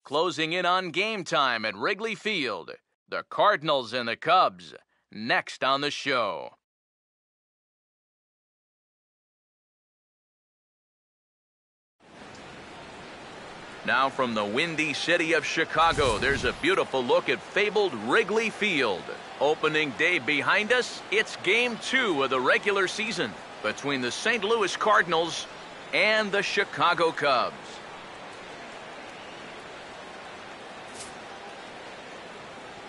closing in on game time at Wrigley Field. The Cardinals and the Cubs, next on the show. Now from the windy city of Chicago, there's a beautiful look at fabled Wrigley Field. Opening day behind us, it's Game 2 of the regular season between the St. Louis Cardinals and the Chicago Cubs.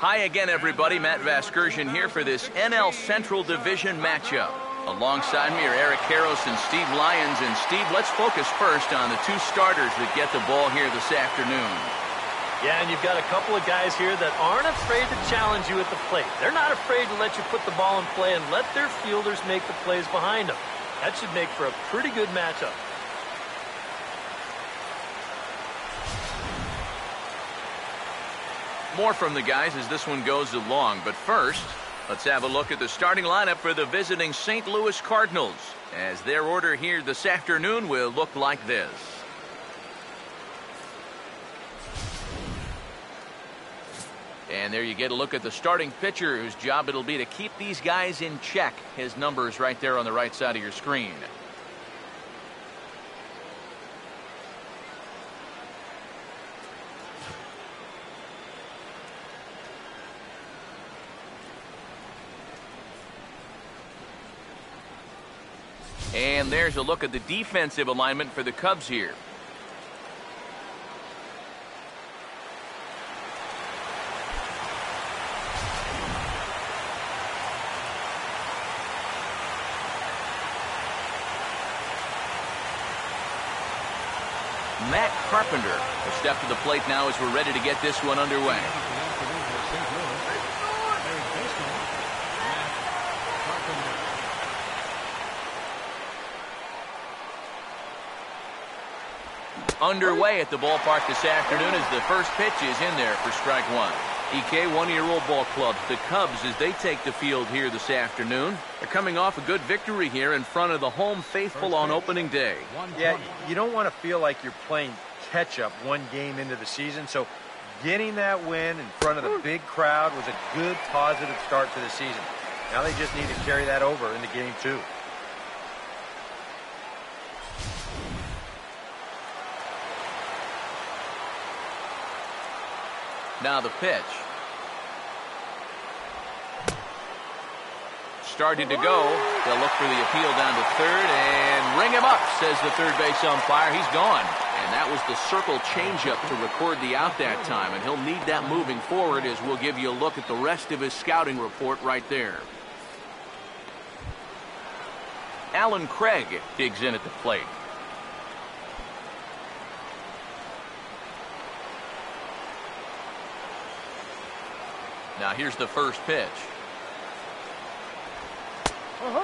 Hi again, everybody. Matt Vasgersian here for this NL Central Division matchup. Alongside me are Eric Karros and Steve Lyons. And Steve, let's focus first on the two starters that get the ball here this afternoon. Yeah, and you've got a couple of guys here that aren't afraid to challenge you at the plate. They're not afraid to let you put the ball in play and let their fielders make the plays behind them. That should make for a pretty good matchup. More from the guys as this one goes along, but first, let's have a look at the starting lineup for the visiting St. Louis Cardinals, as their order here this afternoon will look like this. And there you get a look at the starting pitcher, whose job it'll be to keep these guys in check. His number is right there on the right side of your screen. And there's a look at the defensive alignment for the Cubs here. Matt Carpenter will step to the plate now as we're ready to get this one underway. Underway at the ballpark this afternoon as the first pitch is in there for strike one. EK, one-year-old ball club, the Cubs, as they take the field here this afternoon. They're coming off a good victory here in front of the home faithful on opening day. Yeah, you don't want to feel like you're playing catch-up one game into the season, so getting that win in front of the big crowd was a good, positive start to the season. Now they just need to carry that over into Game 2. Now the pitch. Starting to go. They'll look for the appeal down to third and ring him up, says the third base umpire. He's gone. And that was the circle changeup to record the out that time. And he'll need that moving forward as we'll give you a look at the rest of his scouting report right there. Alan Craig digs in at the plate. Now here's the first pitch.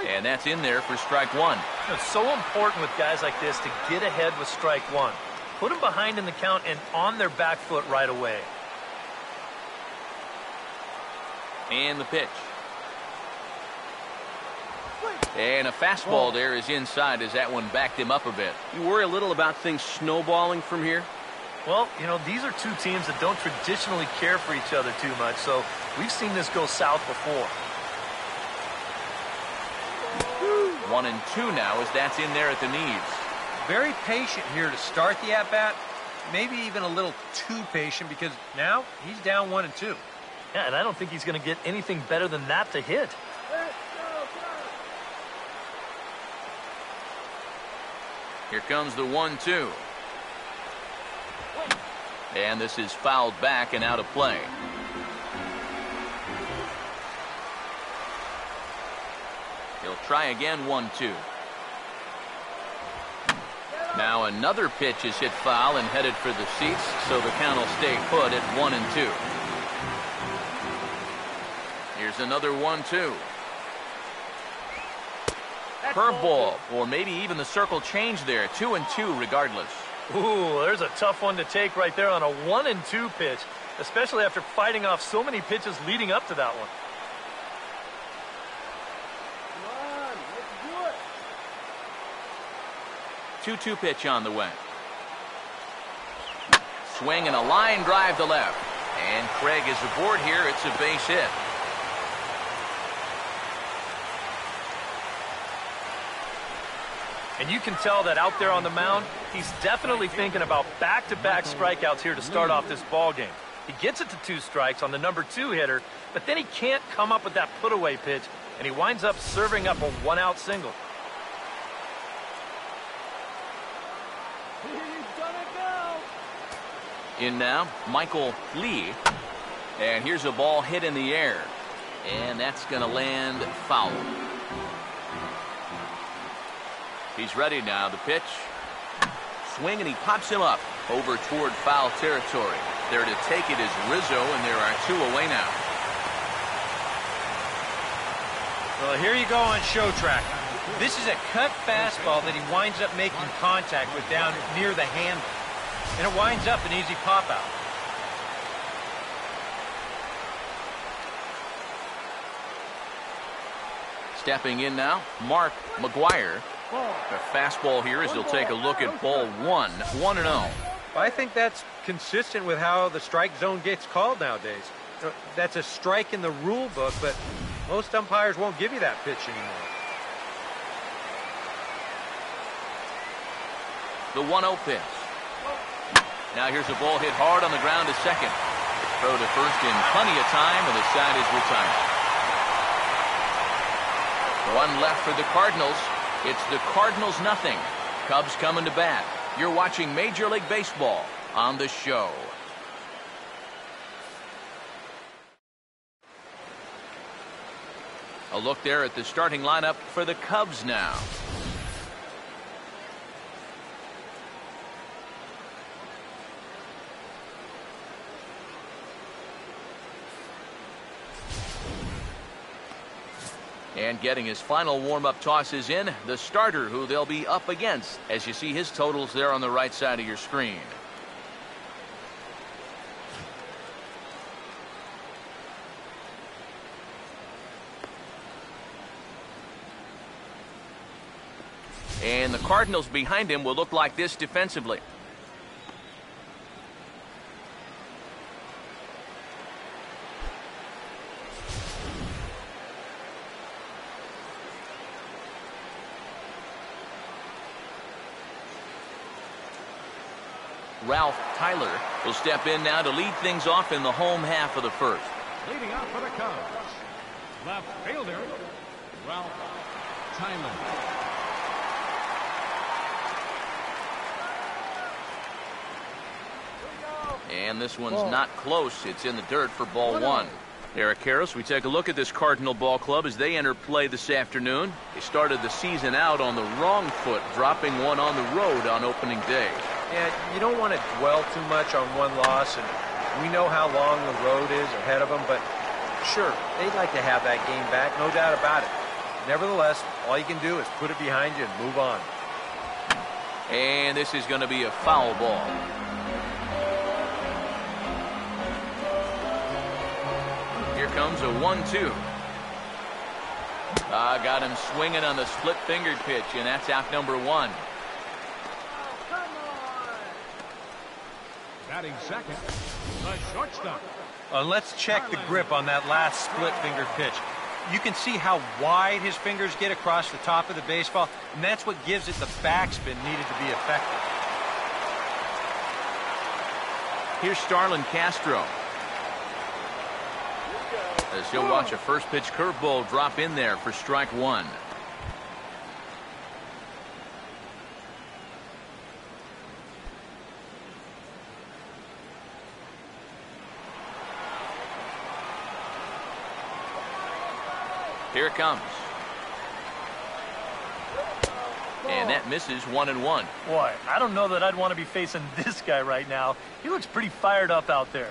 And that's in there for strike one. It's so important with guys like this to get ahead with strike one. Put them behind in the count and on their back foot right away. And the pitch. And a fastball there is inside as that one backed him up a bit. You worry a little about things snowballing from here? Well, you know, these are two teams that don't traditionally care for each other too much, so we've seen this go south before. 1-2 now as that's in there at the knees. Very patient here to start the at-bat. Maybe even a little too patient because now he's down 1-2. Yeah, and I don't think he's going to get anything better than that to hit. Here comes the 1-2. And this is fouled back and out of play. He'll try again, 1-2. Now another pitch is hit foul and headed for the seats, so the count will stay put at 1-2. Here's another 1-2. Curveball, or maybe even the circle change there, 2-2 regardless. Ooh, there's a tough one to take right there on a 1-2 pitch, especially after fighting off so many pitches leading up to that one. 2-2 pitch on the way. Swing and a line drive to left. And Craig is aboard here. It's a base hit. And you can tell that out there on the mound, he's definitely thinking about back-to-back strikeouts here to start off this ball game. He gets it to 2 strikes on the #2 hitter, but then he can't come up with that put-away pitch, and he winds up serving up a 1-out single. In now, Michael Lee. And here's a ball hit in the air. And that's going to land foul. He's ready now. The pitch. Swing, and he pops him up over toward foul territory. There to take it is Rizzo, and there are 2 away now. Well, here you go on show track. This is a cut fastball that he winds up making contact with down near the handle. And it winds up an easy pop-out. Stepping in now, Mark McGuire. The fastball here as he'll take a look at ball 1, 1-0. I think that's consistent with how the strike zone gets called nowadays. That's a strike in the rule book, but most umpires won't give you that pitch anymore. The 1-0 pitch. Now here's a ball hit hard on the ground to second. Throw to first in plenty of time, and the side is retired. 1 left for the Cardinals. It's the Cardinals nothing. Cubs coming to bat. You're watching Major League Baseball on the show. A look there at the starting lineup for the Cubs now. And getting his final warm-up tosses in, the starter who they'll be up against, as you see his totals there on the right side of your screen. And the Cardinals behind him will look like this defensively. Ralph Tyler will step in now to lead things off in the home half of the first. Leading off for the Cubs, left fielder, Ralph Tyler. And this one's not close. It's in the dirt for ball 1. Eric Harris, we take a look at this Cardinal ball club as they enter play this afternoon. They started the season out on the wrong foot, dropping one on the road on opening day. Yeah, you don't want to dwell too much on one loss, and we know how long the road is ahead of them, but sure, they'd like to have that game back, no doubt about it. Nevertheless, all you can do is put it behind you and move on. And this is going to be a foul ball. Here comes a 1-2. Got him swinging on the split-fingered pitch, and that's out number 1. Batting second, the shortstop. Let's check the grip on that last split-fingered pitch. You can see how wide his fingers get across the top of the baseball, and that's what gives it the backspin needed to be effective. Here's Starlin Castro. As he'll watch a first pitch curveball drop in there for strike 1. Here it comes. And that misses 1-1. Boy, I don't know that I'd want to be facing this guy right now. He looks pretty fired up out there.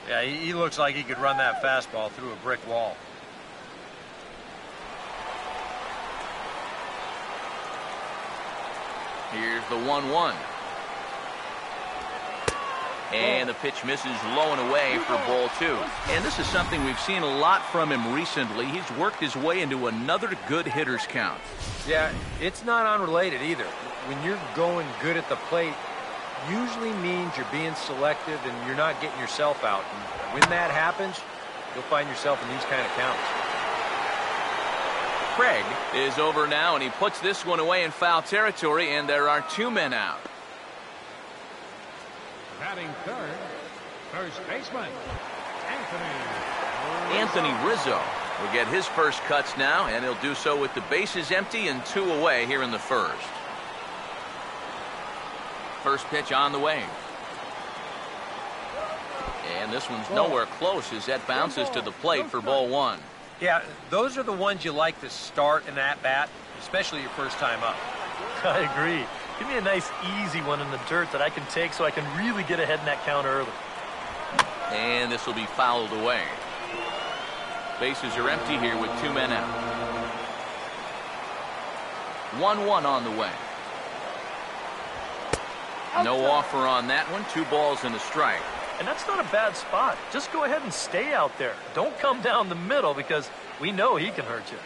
Yeah, he looks like he could run that fastball through a brick wall. Here's the 1-1. And the pitch misses low and away for ball 2. And this is something we've seen a lot from him recently. He's worked his way into another good hitter's count. Yeah, it's not unrelated either. When you're going good at the plate, usually means you're being selective and you're not getting yourself out. And when that happens, you'll find yourself in these kind of counts. Craig is over now, and he puts this one away in foul territory, and there are 2 men out. Batting third, first baseman, Anthony Rizzo will get his first cuts now, and he'll do so with the bases empty and 2 away here in the first. First pitch on the way. And this one's nowhere close as that bounces to the plate for ball 1. Yeah, those are the ones you like to start in that bat, especially your first time up. I agree. Give me a nice, easy one in the dirt that I can take so I can really get ahead in that count early. And this will be fouled away. Bases are empty here with 2 men out. 1-1 on the way. No offer on that one. 2 balls and a strike. And that's not a bad spot. Just go ahead and stay out there. Don't come down the middle because we know he can hurt you.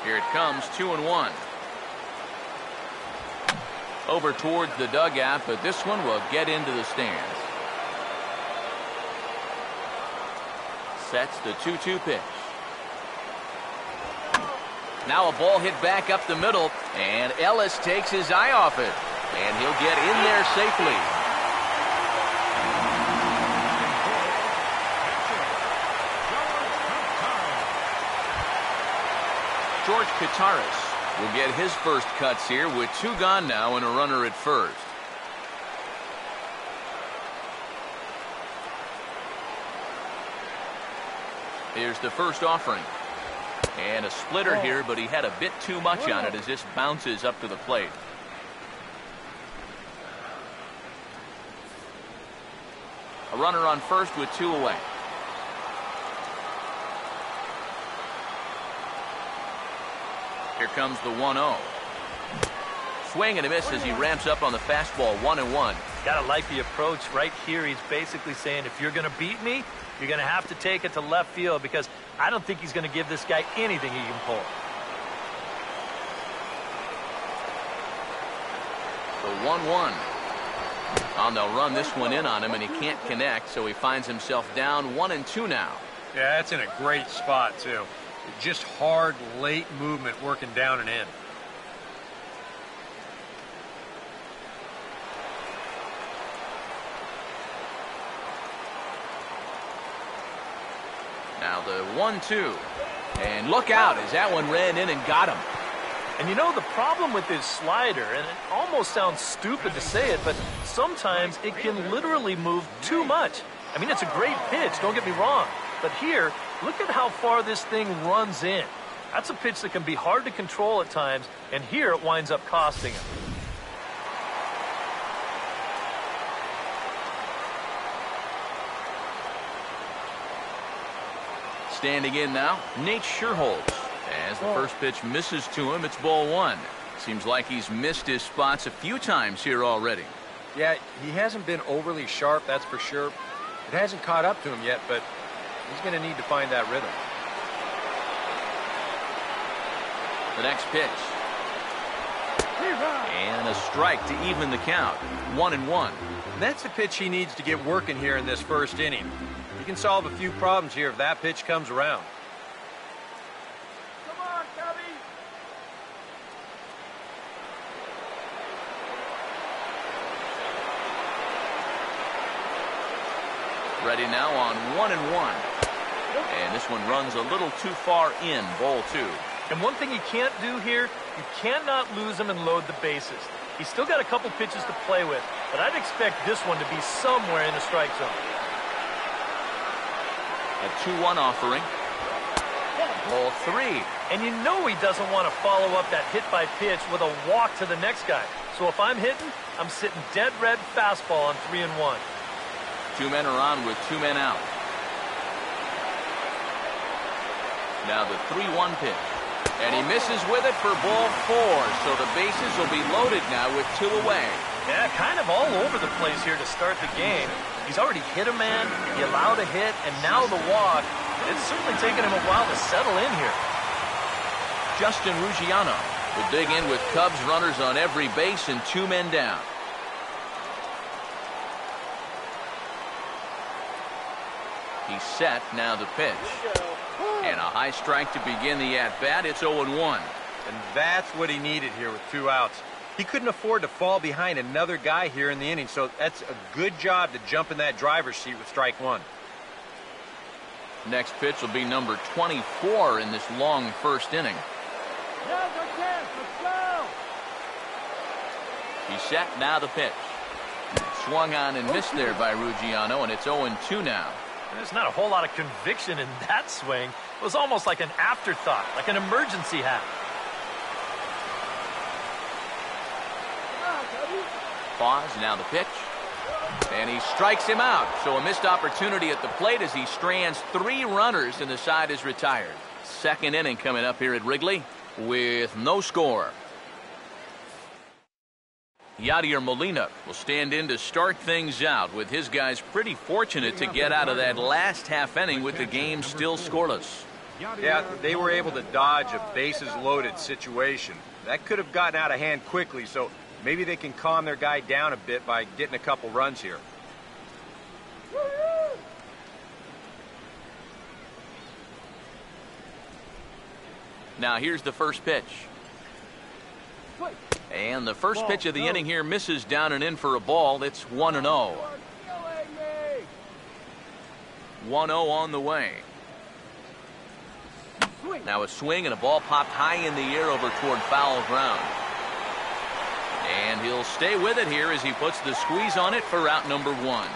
Here it comes, 2-1. Over towards the dugout, but this one will get into the stands. Sets the 2-2 pitch. Now a ball hit back up the middle, and Ellis takes his eye off it, and he'll get in there safely. George Kataris will get his first cuts here with 2 gone now and a runner at first. Here's the first offering. And a splitter here, but he had a bit too much on it as this bounces up to the plate. A runner on first with 2 away. Here comes the 1-0. Swing and a miss as he ramps up on the fastball. 1-1. Gotta like the approach right here. He's basically saying, if you're gonna beat me, you're gonna have to take it to left field because I don't think he's gonna give this guy anything he can pull. The 1-1. And they'll run this one in on him, and he can't connect, so he finds himself down 1-2 now. Yeah, that's in a great spot, too. Just hard, late movement working down and in. Now the 1-2. And look out as that one ran in and got him. And you know, the problem with his slider, and it almost sounds stupid to say it, but sometimes it can literally move too much. I mean, it's a great pitch, don't get me wrong. But here, look at how far this thing runs in. That's a pitch that can be hard to control at times, and here it winds up costing him. Standing in now, Nate Scherholz. As the first pitch misses to him, it's ball 1. Seems like he's missed his spots a few times here already. Yeah, he hasn't been overly sharp, that's for sure. It hasn't caught up to him yet, but he's going to need to find that rhythm. The next pitch. And a strike to even the count. 1-1. That's the pitch he needs to get working here in this first inning. He can solve a few problems here if that pitch comes around. Come on, Cubby! Ready now on 1-1. And this one runs a little too far in, ball 2. And one thing you can't do here, you cannot lose him and load the bases. He's still got a couple pitches to play with, but I'd expect this one to be somewhere in the strike zone. A 2-1 offering. Ball 3. And you know he doesn't want to follow up that hit by pitch with a walk to the next guy. So if I'm hitting, I'm sitting dead red fastball on 3-1. 2 men are on with 2 men out. Now the 3-1 pitch. And he misses with it for ball 4. So the bases will be loaded now with 2 away. Yeah, kind of all over the place here to start the game. He's already hit a man, he allowed a hit, and now the walk. It's certainly taken him a while to settle in here. Justin Ruggiano will dig in with Cubs runners on every base and 2 men down. He's set. Now the pitch. And a high strike to begin the at-bat. It's 0-1. And that's what he needed here with 2 outs. He couldn't afford to fall behind another guy here in the inning, so that's a good job to jump in that driver's seat with strike 1. Next pitch will be number 24 in this long first inning. He's set. Now the pitch. Swung on and missed there by Ruggiano, and it's 0-2 now. There's not a whole lot of conviction in that swing. It was almost like an afterthought, like an emergency hat. Pause. Now the pitch. And he strikes him out. So a missed opportunity at the plate as he strands 3 runners and the side is retired. Second inning coming up here at Wrigley with no score. Yadier Molina will stand in to start things out, with his guys pretty fortunate to get out of that last half inning with the game still scoreless. Yeah, they were able to dodge a bases-loaded situation. That could have gotten out of hand quickly, so maybe they can calm their guy down a bit by getting a couple runs here. Now here's the first pitch. And the first pitch of the inning here misses down and in for a ball. It's 1-0. 1-0 on the way. Now a swing and a ball popped high in the air over toward foul ground. And he'll stay with it here as he puts the squeeze on it for out number 1. Well,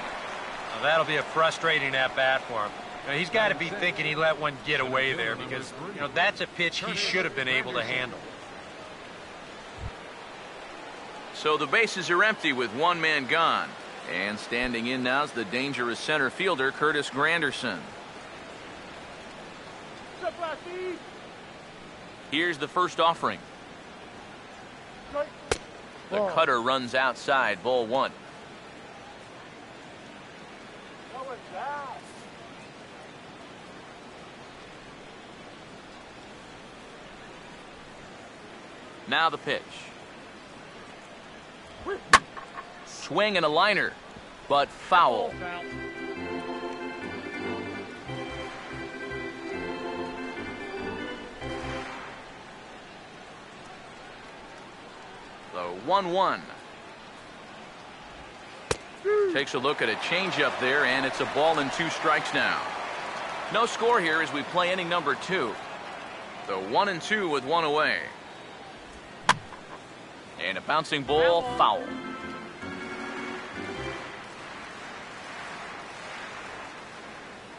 that'll be a frustrating at-bat for him. He's got to be thinking he let one get away there because, that's a pitch he should have been able to handle. So the bases are empty with 1 man gone. And standing in now is the dangerous center fielder, Curtis Granderson. Here's the first offering. The cutter runs outside, ball 1. Now the pitch. Swing and a liner, but foul. The 1-1. Takes a look at a changeup there, and it's a ball and 2 strikes now. No score here as we play inning number 2. The 1-2 with 1 away. And a bouncing ball, foul.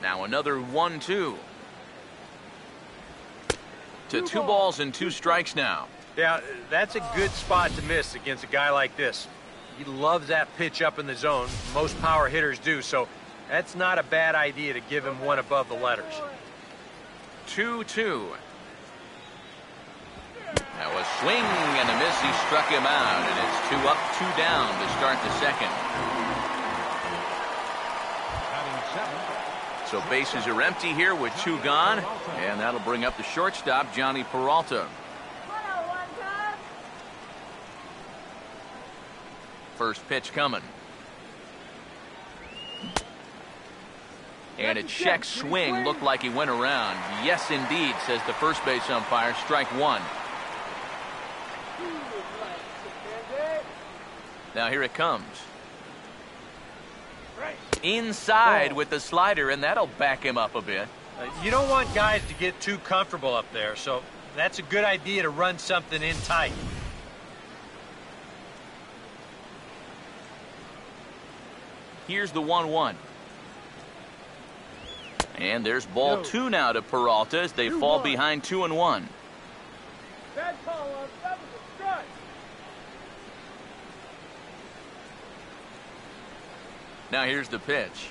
Now another 1-2. To 2 balls and 2 strikes now. Yeah, that's a good spot to miss against a guy like this. He loves that pitch up in the zone. Most power hitters do, so that's not a bad idea to give him one above the letters. 2-2. Now a swing and a miss. He struck him out, and it's 2 up, 2 down to start the second. So bases are empty here with 2 gone, and that'll bring up the shortstop, Johnny Peralta. First pitch coming. And a check swing looked like he went around. Yes, indeed, says the first base umpire. Strike 1. Now here it comes. Inside with the slider, and that'll back him up a bit. You don't want guys to get too comfortable up there, so that's a good idea to run something in tight. Here's the 1-1. And there's ball 2 now to Peralta as they fall behind 2-1. Now here's the pitch.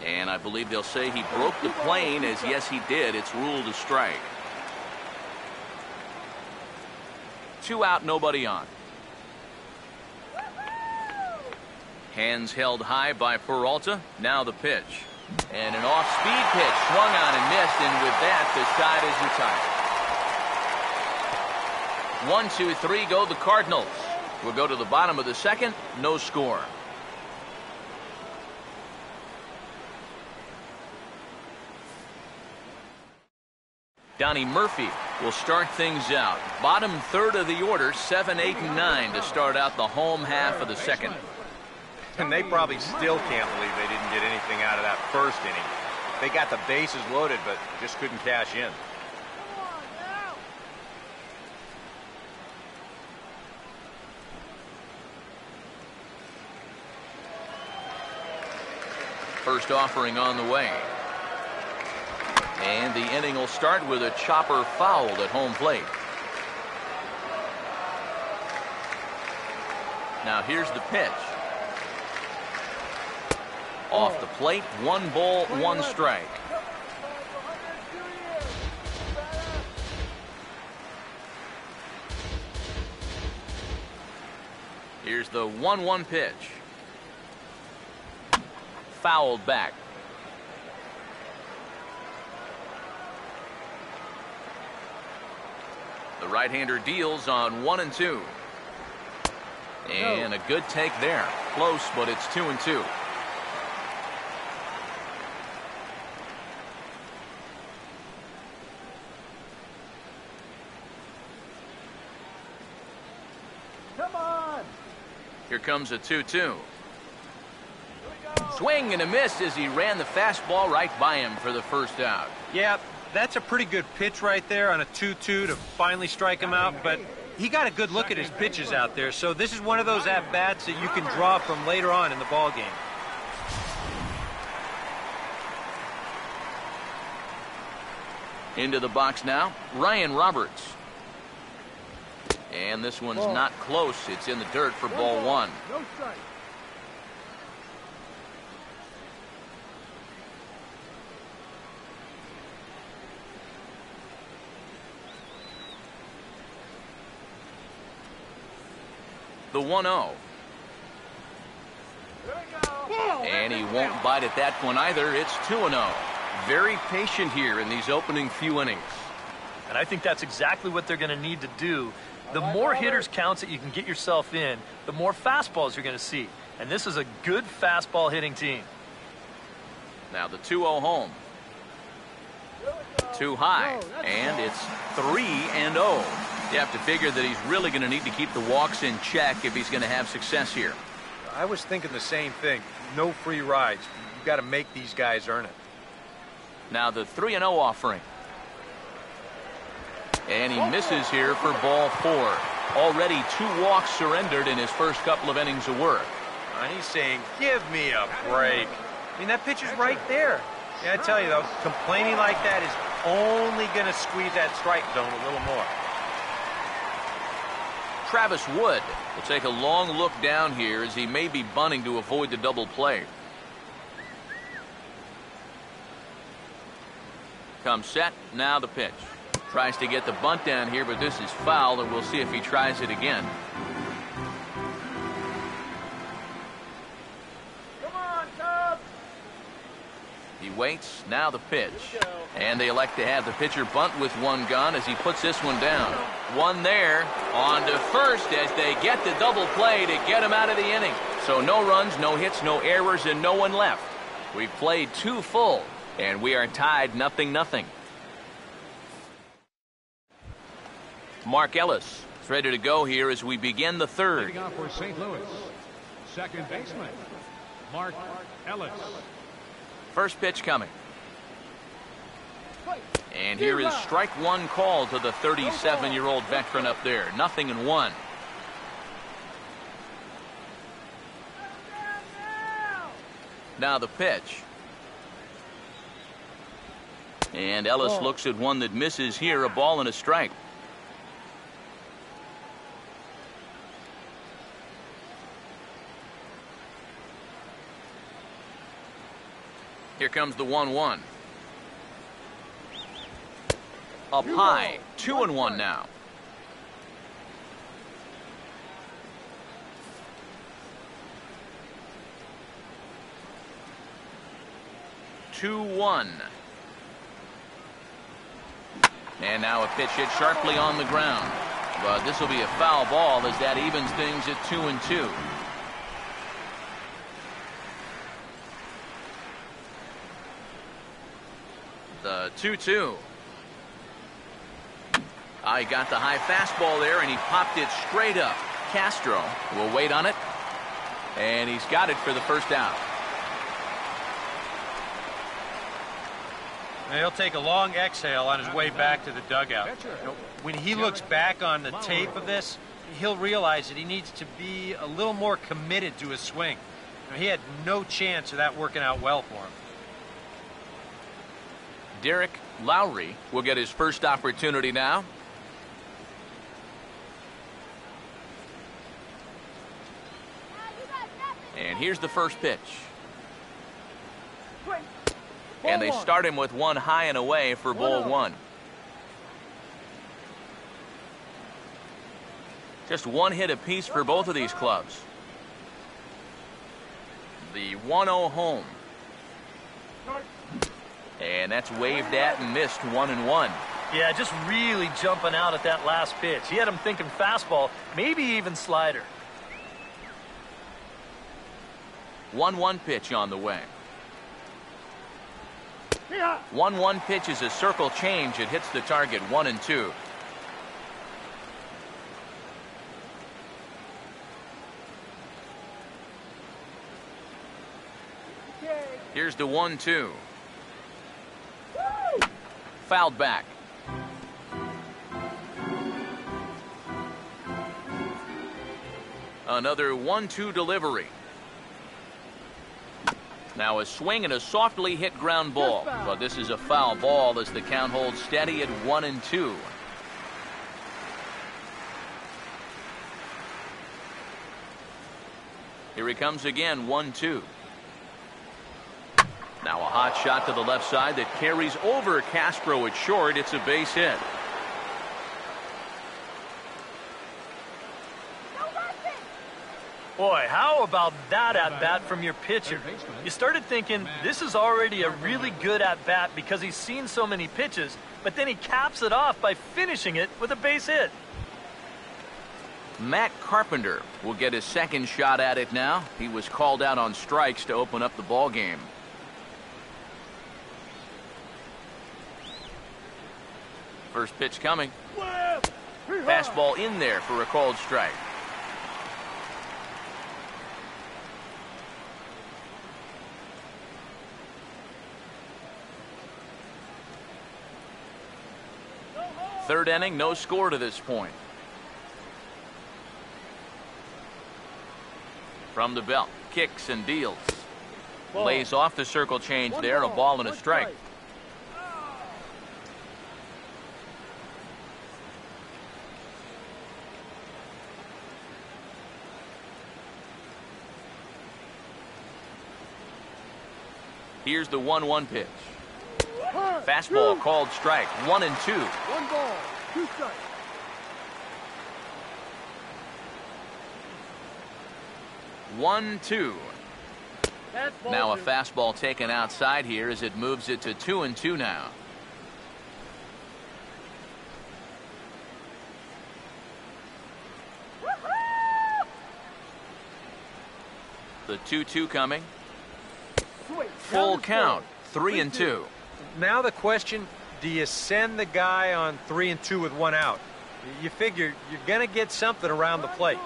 And I believe they'll say he broke the plane, as yes he did. It's ruled a strike. 2 out, nobody on. Hands held high by Peralta. Now the pitch. And an off-speed pitch swung on and missed, and with that, the side is retired. 1-2-3 go the Cardinals. We'll go to the bottom of the second, no score. Donnie Murphy will start things out. Bottom third of the order, 7, 8, and 9 to start out the home half of the second. And they probably still can't believe they didn't get anything out of that first inning. They got the bases loaded, but just couldn't cash in. First offering on the way. And the inning will start with a chopper fouled at home plate. Now here's the pitch. Off the plate, 1 ball, 1 strike. Here's the 1-1 pitch. Fouled back. The right-hander deals on 1 and 2. And a good take there. Close, but it's 2 and 2. Come on. Here comes a 2-2. Swing and a miss as he ran the fastball right by him for the first out. Yeah, that's a pretty good pitch right there on a 2-2 to finally strike him out, but he got a good look at his pitches out there, so this is one of those at-bats that you can draw from later on in the ball game. Into the box now, Ryan Roberts. And this one's not close. It's in the dirt for ball 1. No strike. The 1-0. And he won't bite at that one either. It's 2-0. Very patient here in these opening few innings. And I think that's exactly what they're going to need to do. The more hitters counts that you can get yourself in, the more fastballs you're going to see. And this is a good fastball hitting team. Now the 2-0 home. Too high. And it's 3-0. You have to figure that he's really going to need to keep the walks in check if he's going to have success here. I was thinking the same thing. No free rides. You've got to make these guys earn it. Now the 3-0 offering. And he misses here for ball 4. Already 2 walks surrendered in his first couple of innings of work. And he's saying, give me a break. I mean, that pitch is right there. Yeah, I tell you, though, complaining like that is only going to squeeze that strike zone a little more. Travis Wood will take a long look down here as he may be bunting to avoid the double play. Comes set, now the pitch. Tries to get the bunt down here, but this is foul, and we'll see if he tries it again. Come on, Cubs. He waits, now the pitch. And they elect to have the pitcher bunt with 1 gone as he puts this one down. 1 there, on to first as they get the double play to get him out of the inning. So no runs, no hits, no errors, and no one left. We've played 2 full, and we are tied 0-0. Mark Ellis is ready to go here as we begin the third. Leading off for St. Louis, second baseman, Mark Ellis. First pitch coming. And here is strike 1 call to the 37-year-old veteran up there. 0-1. Now the pitch. And Ellis looks at one that misses here, a ball and a strike. Here comes the 1-1. Up high, 2-1 now. 2-1. And now a pitch hit sharply on the ground. But this will be a foul ball as that evens things at 2-2. The 2-2. I got the high fastball there, and he popped it straight up. Castro will wait on it, and he's got it for the first out. And he'll take a long exhale on his way back to the dugout. When he looks back on the tape of this, he'll realize that he needs to be a little more committed to his swing. He had no chance of that working out well for him. Derek Lowry will get his first opportunity now. And here's the first pitch. And they start him with one high and away for ball one. Just one hit apiece for both of these clubs. The 1-0 home. And that's waved at and missed 1-1. Yeah, just really jumping out at that last pitch. He had him thinking fastball, maybe even slider. 1-1 pitch on the way. 1-1 pitch is a circle change. It hits the target 1-2. Here's the 1-2. Fouled back. Another 1-2 delivery. Now a swing and a softly hit ground ball, but this is a foul ball as the count holds steady at 1-2. Here he comes again, 1-2. Now a hot shot to the left side that carries over Castro at short. It's a base hit. Boy, how about that at-bat from your pitcher? You started thinking this is already a really good at-bat because he's seen so many pitches, but then he caps it off by finishing it with a base hit. Matt Carpenter will get his second shot at it now. He was called out on strikes to open up the ball game. First pitch coming. Fastball in there for a called strike. Third inning, no score to this point. From the belt, kicks and deals. Lays off the circle change there, a ball and a strike. Here's the 1-1 pitch. Fastball called strike. 1-2. 1 ball, 2 strikes. One, 2. Now a fastball taken outside here as it moves it to 2-2 now. The 2-2 coming. Full count. 3-2. Now the question, do you send the guy on 3-2 with one out? You figure you're going to get something around the plate.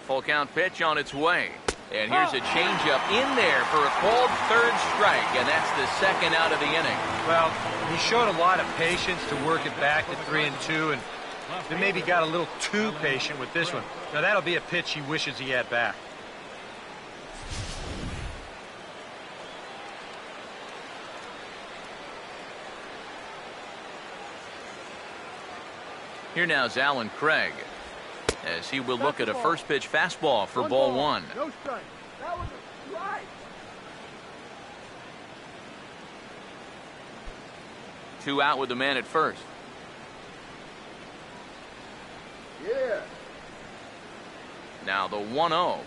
Full count pitch on its way. And here's a changeup in there for a called third strike, and that's the second out of the inning. Well, he showed a lot of patience to work it back to 3-2, and then maybe got a little too patient with this one. Now that'll be a pitch he wishes he had back. Here now is Alan Craig, as he will look at a first pitch fastball for ball one. No strike. That was a strike. 2 out with the man at first. Yeah. Now the 1-0.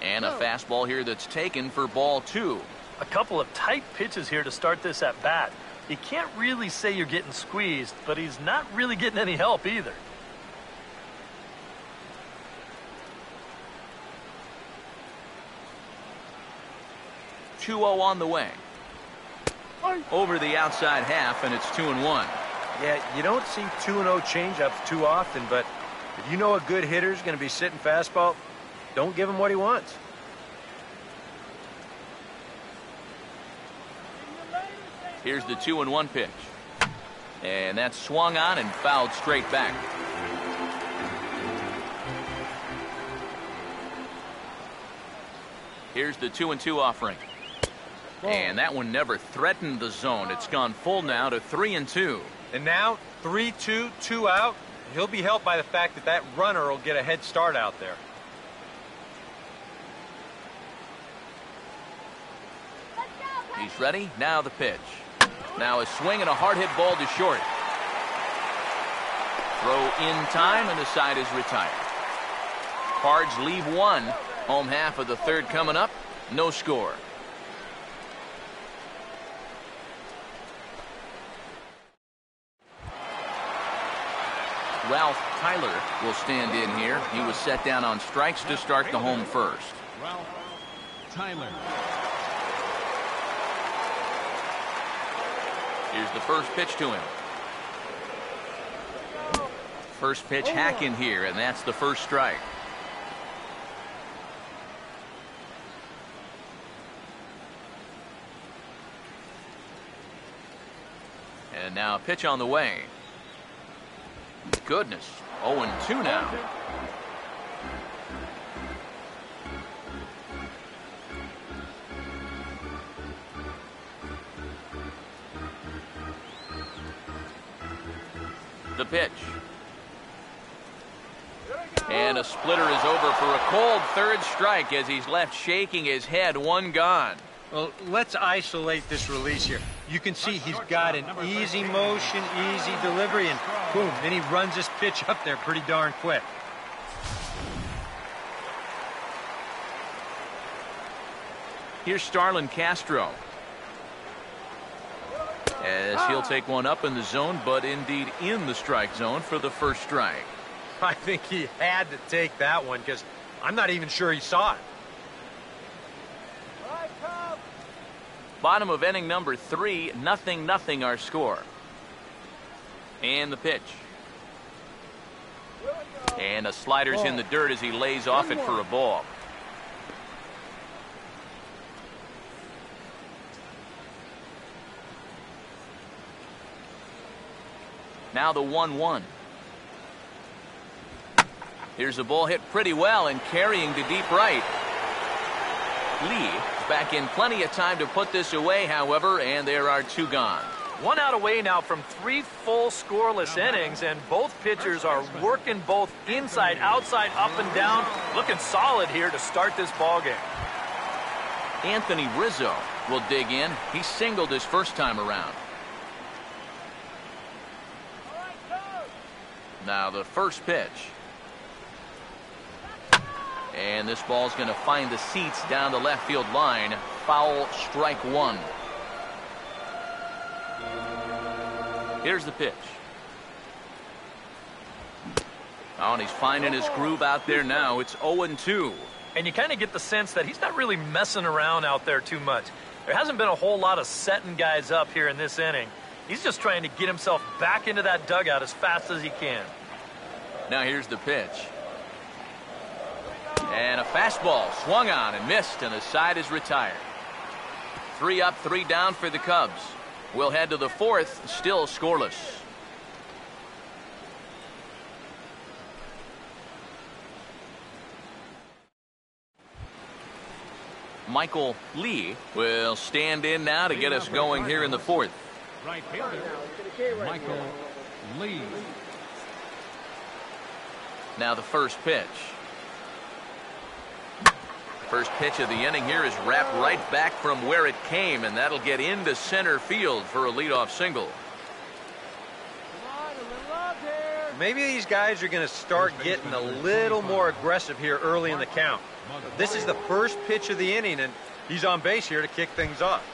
And a fastball here that's taken for ball 2. A couple of tight pitches here to start this at bat. You can't really say you're getting squeezed, but he's not really getting any help either. On the way. Over the outside half, and it's 2-1. Yeah, you don't see 2-0 changeups too often, but if you know a good hitter's going to be sitting fastball, don't give him what he wants. Here's the 2-1 pitch. And that's swung on and fouled straight back. Here's the 2-2 offering. And that one never threatened the zone. It's gone full now to 3-2. And now 3-2, 2 out. He'll be helped by the fact that that runner will get a head start out there. He's ready. Now the pitch. Now a swing and a hard hit ball to short. Throw in time and the side is retired. Cards leave one. Home half of the third coming up. No score. Ralph Tyler will stand in here. He was set down on strikes to start the home first. Ralph Tyler. Here's the first pitch to him. First pitch hack in here, and that's the first strike. And now a pitch on the way. Goodness, 0-2 now. The pitch. And a splitter is over for a cold third strike as he's left shaking his head. One gone. Well, let's isolate this release here. You can see he's got an easy motion, easy delivery, and boom, then he runs this pitch up there pretty darn quick. Here's Starlin Castro. As he'll take one up in the zone, but indeed in the strike zone for the first strike. I think he had to take that one because I'm not even sure he saw it. Bottom of inning number 3, 0-0 our score. And the pitch. And a slider's in the dirt as he lays off it for a ball. Now the 1-1. Here's a ball hit pretty well and carrying to deep right. Lee is back in plenty of time to put this away, however, and there are 2 gone. 1 out away now from 3 full scoreless innings, and both pitchers are working both inside, outside, up and down. Looking solid here to start this ball game. Anthony Rizzo will dig in. He singled his first time around. Now the first pitch. And this ball's going to find the seats down the left field line. Foul, strike 1. Here's the pitch. Oh, and he's finding his groove out there now. It's 0-2. And you kind of get the sense that he's not really messing around out there too much. There hasn't been a whole lot of setting guys up here in this inning. He's just trying to get himself back into that dugout as fast as he can. Now here's the pitch. And a fastball swung on and missed, and the side is retired. 3 up, 3 down for the Cubs. We'll head to the 4th, still scoreless. Michael Lee will stand in now to get us going here in the 4th. Right fielder, Michael Lee. Now the first pitch. First pitch of the inning here is wrapped right back from where it came, and that'll get into center field for a leadoff single. Maybe these guys are going to start getting a little more aggressive here early in the count. This is the first pitch of the inning, and he's on base here to kick things off.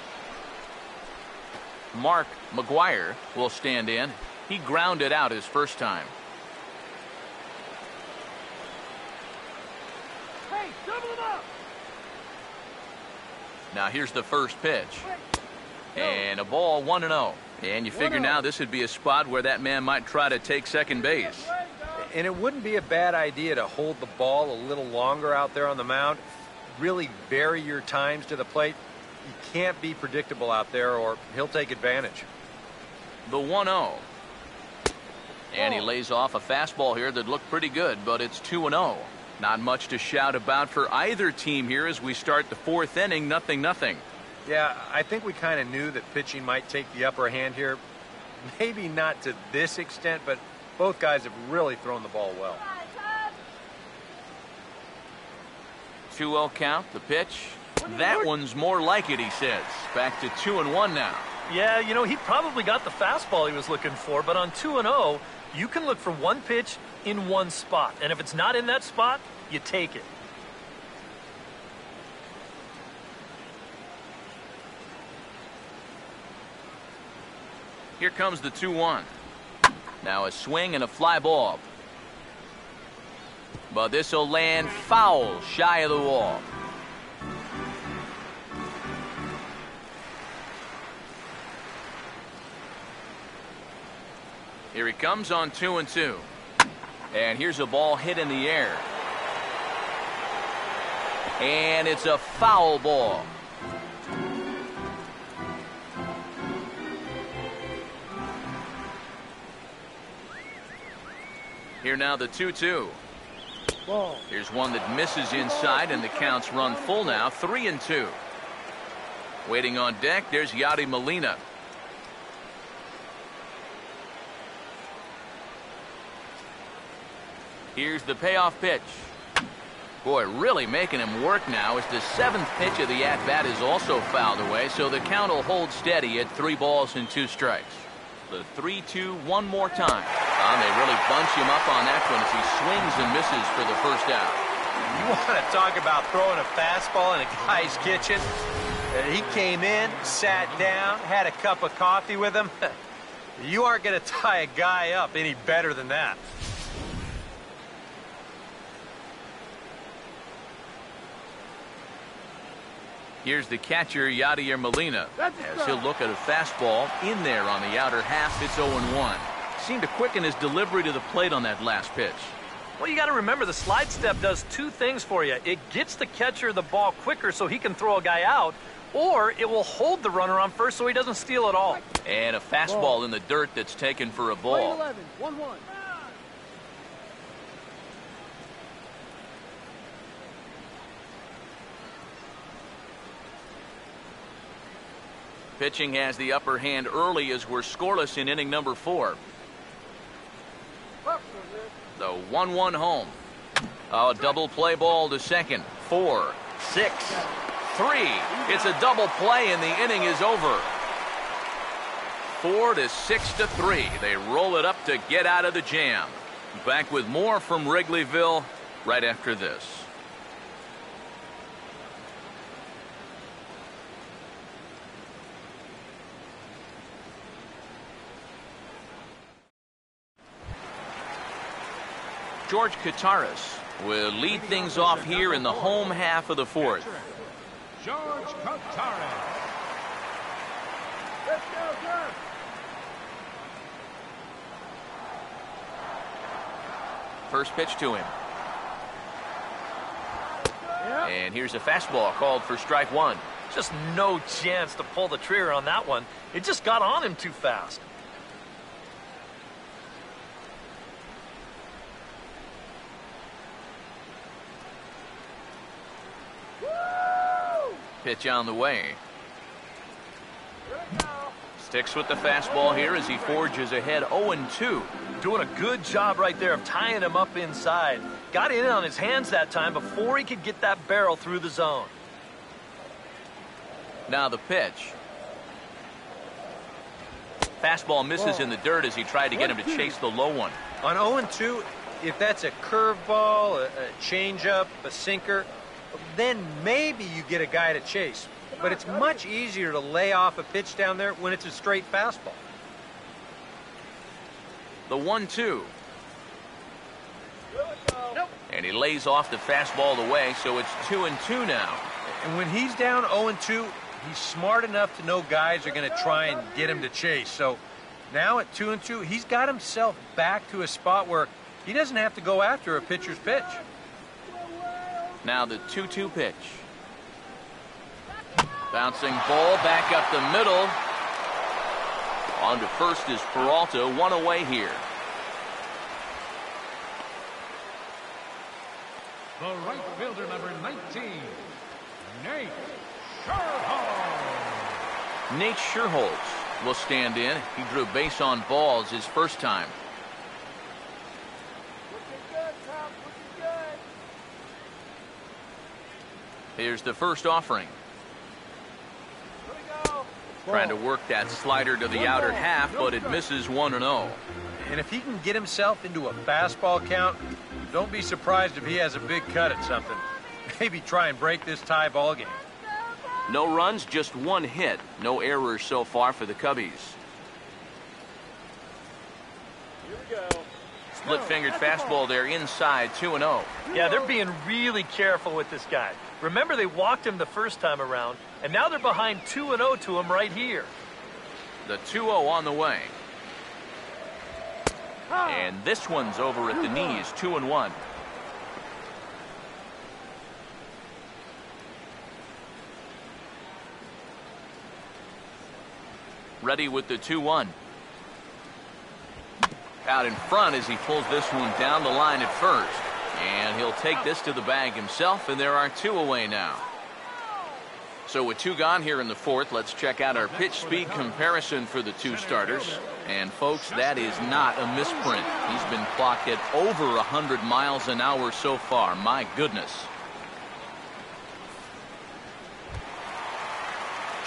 Mark McGuire will stand in. He grounded out his first time. Hey, double him up! Now here's the first pitch. And a ball 1-0. And you figure now this would be a spot where that man might try to take second base. And it wouldn't be a bad idea to hold the ball a little longer out there on the mound. Really vary your times to the plate. You can't be predictable out there or he'll take advantage. The 1-0. And he lays off a fastball here that looked pretty good, but it's 2-0. Not much to shout about for either team here as we start the fourth inning, 0-0. Yeah, I think we kind of knew that pitching might take the upper hand here. Maybe not to this extent, but both guys have really thrown the ball well. 2-0 count, the pitch. That one's more like it, he says. Back to 2-1 now. Yeah, you know, he probably got the fastball he was looking for, but on 2-0, you can look for one pitch in one spot. And if it's not in that spot, you take it. Here comes the 2-1. Now a swing and a fly ball. But this will land foul shy of the wall. Here he comes on 2-2. And here's a ball hit in the air. And it's a foul ball. Here now the 2-2. Here's one that misses inside, and the count's run full now, 3-2. Waiting on deck, there's Yadi Molina. Here's the payoff pitch. Boy, really making him work now as the seventh pitch of the at-bat is also fouled away, so the count will hold steady at 3 balls and 2 strikes. The 3-2 one more time. And they really bunch him up on that one as he swings and misses for the first out. You want to talk about throwing a fastball in a guy's kitchen? He came in, sat down, had a cup of coffee with him. You aren't going to tie a guy up any better than that. Here's the catcher, Yadier Molina, as he'll look at a fastball in there on the outer half. It's 0-1. Seemed to quicken his delivery to the plate on that last pitch. Well, you got to remember the slide step does 2 things for you. It gets the catcher the ball quicker so he can throw a guy out, or it will hold the runner on first so he doesn't steal it all. And a fastball in the dirt that's taken for a ball. 11, 1-1. Pitching has the upper hand early as we're scoreless in inning number 4. The 1-1 home. A double play ball to second. 4, 6, 3. It's a double play and the inning is over. 4 to 6-3. They roll it up to get out of the jam. Back with more from Wrigleyville right after this. George Kataris will lead things off here in the home half of the 4th. George Cardinals. Let's go, sir. First pitch to him. Yep. And here's a fastball called for strike 1. Just no chance to pull the trigger on that one. It just got on him too fast. Pitch on the way. Here we go. Sticks with the fastball here as he forges ahead 0-2. Doing a good job right there of tying him up inside. Got in on his hands that time before he could get that barrel through the zone. Now the pitch. Fastball misses in the dirt as he tried to get him to chase the low one. On 0-2, if that's a curveball, a changeup, a sinker, then maybe you get a guy to chase. But it's much easier to lay off a pitch down there when it's a straight fastball. The 1-2. And he lays off the fastball away, so it's 2-2 now. And when he's down 0-2, he's smart enough to know guys are going to try and get him to chase. So now at 2-2, he's got himself back to a spot where he doesn't have to go after a pitcher's pitch. Now the 2-2 pitch. Bouncing ball back up the middle. On to first is Peralta, one away here. The right fielder, number 19, Nate Scherholz. Nate Scherholz will stand in. He drew base on balls his first time. Here's the first offering. Trying to work that slider to the outer half, but it misses 1-0. And if he can get himself into a fastball count, don't be surprised if he has a big cut at something. Maybe try and break this tie ball game. No runs, just one hit. No errors so far for the Cubbies. Split-fingered fastball there inside, 2-0. Yeah, they're being really careful with this guy. Remember, they walked him the first time around, and now they're behind 2-0 to him right here. The 2-0 on the way. And this one's over at the knees, 2-1. Ready with the 2-1. Out in front as he pulls this one down the line at first. And he'll take this to the bag himself, and there are two away now. So with two gone here in the fourth, let's check out our pitch speed comparison for the two starters. And folks, that is not a misprint. He's been clocked at over 100 miles an hour so far. My goodness.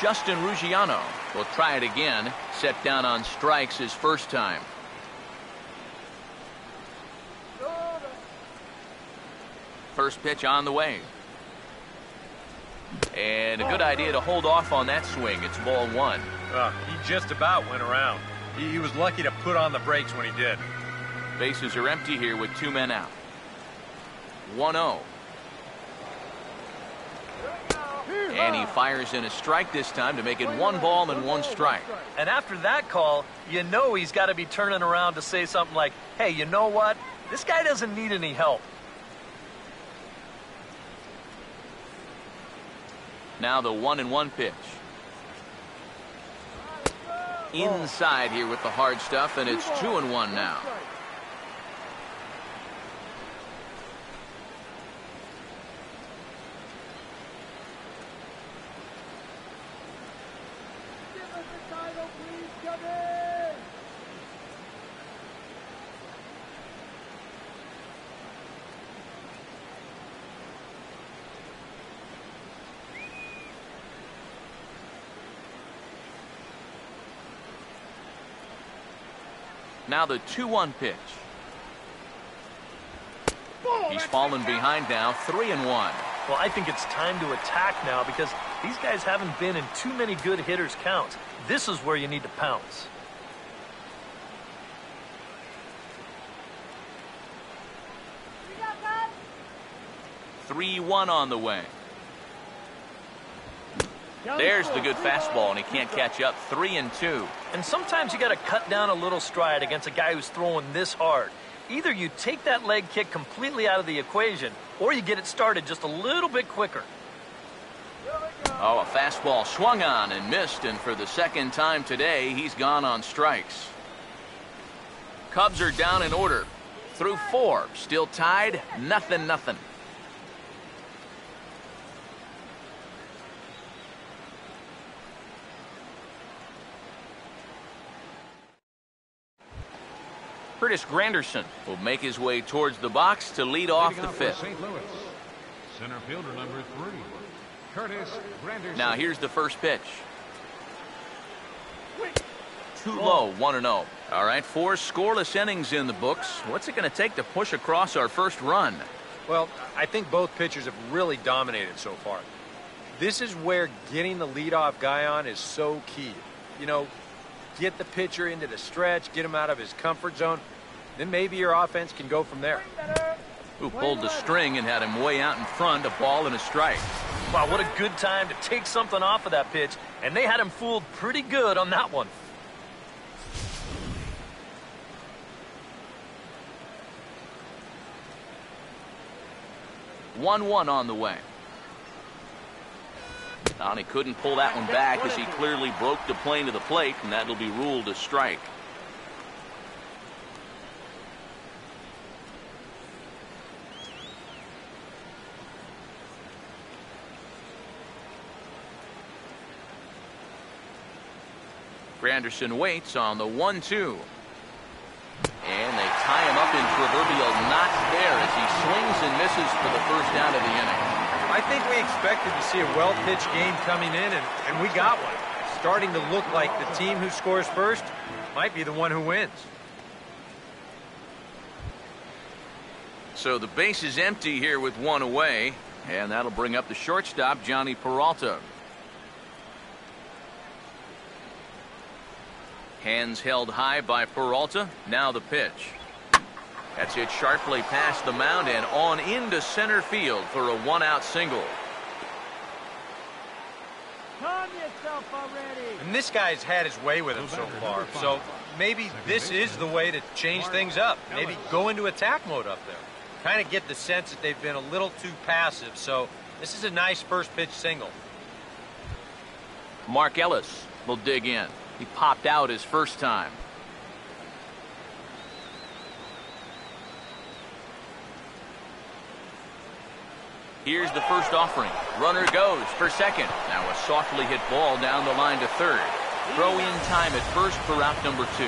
Justin Ruggiano will try it again. Set down on strikes his first time. First pitch on the way. And a good idea to hold off on that swing. It's ball one. He just about went around. He was lucky to put on the brakes when he did. Bases are empty here with two men out. 1-0. And he fires in a strike this time to make it 1 ball and 1 strike. And after that call, you know he's got to be turning around to say something like, hey, you know what? This guy doesn't need any help. Now the 1-1 pitch. Inside here with the hard stuff, and it's 2-1 now. Now the 2-1 pitch. He's fallen behind now, 3-1. Well, I think it's time to attack now because these guys haven't been in too many good hitters' counts. This is where you need to pounce. You 3-1 on the way. There's the good fastball, and he can't catch up. 3-2. And sometimes you got to cut down a little stride against a guy who's throwing this hard. Either you take that leg kick completely out of the equation, or you get it started just a little bit quicker. Oh, a fastball swung on and missed, and for the second time today, he's gone on strikes. Cubs are down in order. Through 4, still tied, 0-0. Curtis Granderson will make his way towards the box to lead off the fifth. St. Louis, center fielder number 3, Curtis Granderson. Now here's the first pitch. too low, 1-0. All right, 4 scoreless innings in the books. What's it going to take to push across our first run? Well, I think both pitchers have really dominated so far. This is where getting the leadoff guy on is so key. You know, get the pitcher into the stretch, get him out of his comfort zone, then maybe your offense can go from there. Who pulled the string and had him way out in front, a ball and a strike. Wow, what a good time to take something off of that pitch, and they had him fooled pretty good on that one. One on the way. And he couldn't pull that one back as he clearly broke the plane to the plate, and that'll be ruled a strike. Granderson waits on the 1-2. And they tie him up in proverbial knots there as he swings and misses for the first out of the inning. I think we expected to see a well-pitched game coming in, and we got one. Starting to look like the team who scores first might be the one who wins. So the base is empty here with 1 away, and that'll bring up the shortstop, Johnny Peralta. Hands held high by Peralta. Now the pitch. That's hit sharply past the mound and on into center field for a 1-out single. And this guy's had his way with him so far, so maybe this is the way to change things up. Maybe go into attack mode up there. Kind of get the sense that they've been a little too passive, so this is a nice first pitch single. Mark Ellis will dig in. He popped out his first time. Here's the first offering. Runner goes for second. Now a softly hit ball down the line to third. Throw in time at first for out number 2.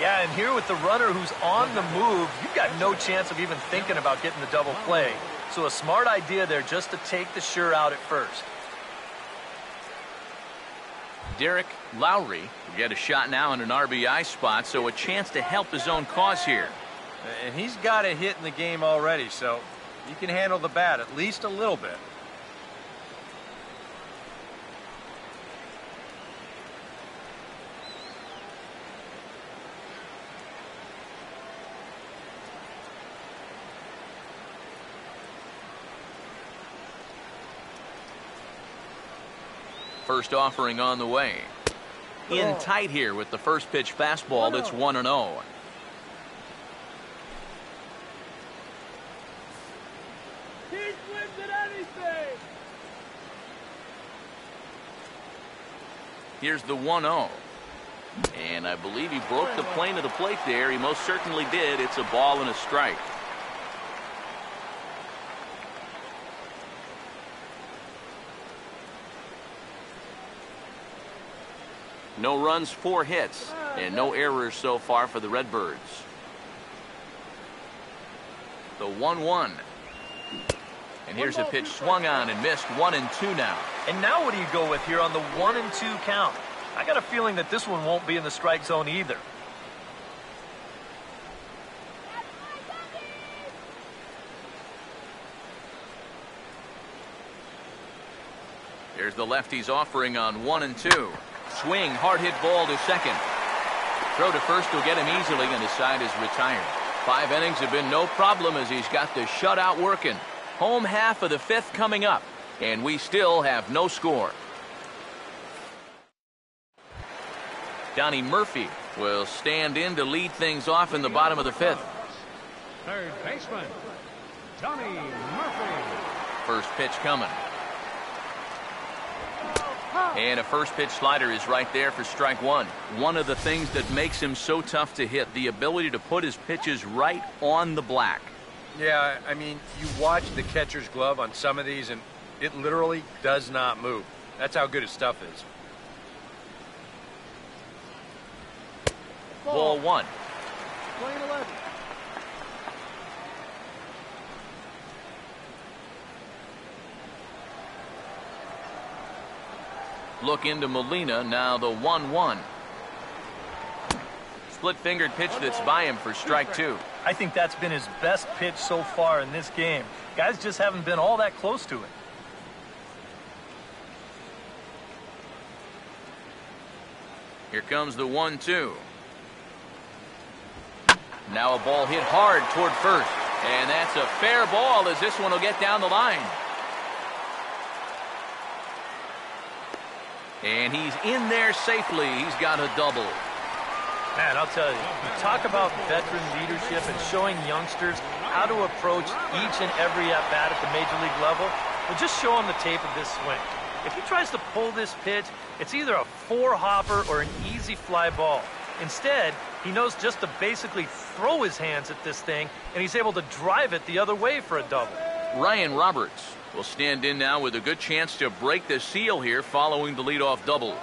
Yeah, and here with the runner who's on the move, you've got no chance of even thinking about getting the double play. So a smart idea there just to take the sure out at first. Derek Lowry will get a shot now in an RBI spot, so a chance to help his own cause here. And he's got a hit in the game already, so he can handle the bat at least a little bit. First offering on the way. In tight here with the first pitch fastball. That's 1-0. Here's the 1-0. And I believe he broke the plane of the plate there. He most certainly did. It's a ball and a strike. No runs, 4 hits, and no errors so far for the Redbirds. The 1-1. And here's a pitch swung on and missed. 1-2 now. And now what do you go with here on the 1-2 count? I got a feeling that this one won't be in the strike zone either. Here's the lefty's offering on 1-2. Swing, hard hit ball to second. Throw to first will get him easily, and his side is retired. 5 innings have been no problem as he's got the shutout working. Home half of the 5th coming up, and we still have no score. Donnie Murphy will stand in to lead things off in the bottom of the 5th. Third baseman, Donnie Murphy. First pitch coming. And a first pitch slider is right there for strike 1. One of the things that makes him so tough to hit, the ability to put his pitches right on the black. Yeah, I mean, you watch the catcher's glove on some of these, and it literally does not move. That's how good his stuff is. Ball 1. Lane 11. Look into Molina, now the 1-1. Split-fingered pitch that's by him for strike 2. I think that's been his best pitch so far in this game. Guys just haven't been all that close to it. Here comes the 1-2. Now a ball hit hard toward first. And that's a fair ball as this one will get down the line. And he's in there safely. He's got a double. Man, I'll tell you, talk about veteran leadership and showing youngsters how to approach each and every at-bat at the major league level. Well, just show him the tape of this swing. If he tries to pull this pitch, it's either a four-hopper or an easy fly ball. Instead, he knows just to basically throw his hands at this thing, and he's able to drive it the other way for a double. Ryan Roberts will stand in now with a good chance to break the seal here following the leadoff double.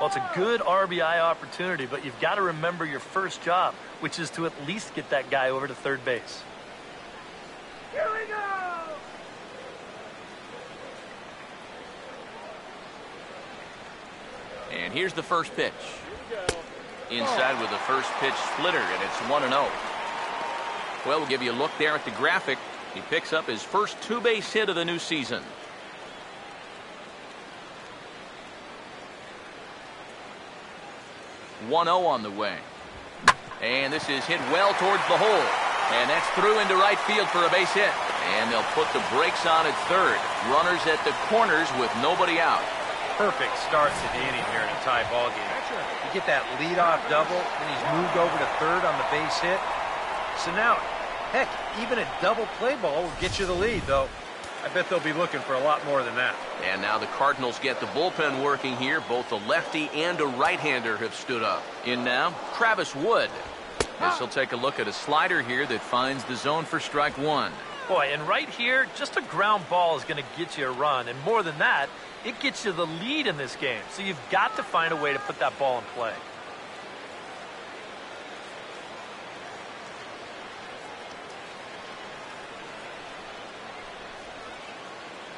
Well, it's a good RBI opportunity, but you've got to remember your first job, which is to at least get that guy over to third base. Here we go! And here's the first pitch. Inside with the first pitch splitter, and it's 1-0. Well, we'll give you a look there at the graphic. He picks up his first two-base hit of the new season. .0 on the way. And this is hit well towards the hole. And that's through into right field for a base hit. And they'll put the brakes on at third. Runners at the corners with nobody out. Perfect start to the inning here in a tie ball game. You get that leadoff double, and he's moved over to third on the base hit. So now, heck, even a double play ball will get you the lead, though. I bet they'll be looking for a lot more than that. And now the Cardinals get the bullpen working here. Both a lefty and a right-hander have stood up. In now, Travis Wood. This will take a look at a slider here that finds the zone for strike one. Boy, and right here, just a ground ball is going to get you a run. And more than that, it gets you the lead in this game. So you've got to find a way to put that ball in play.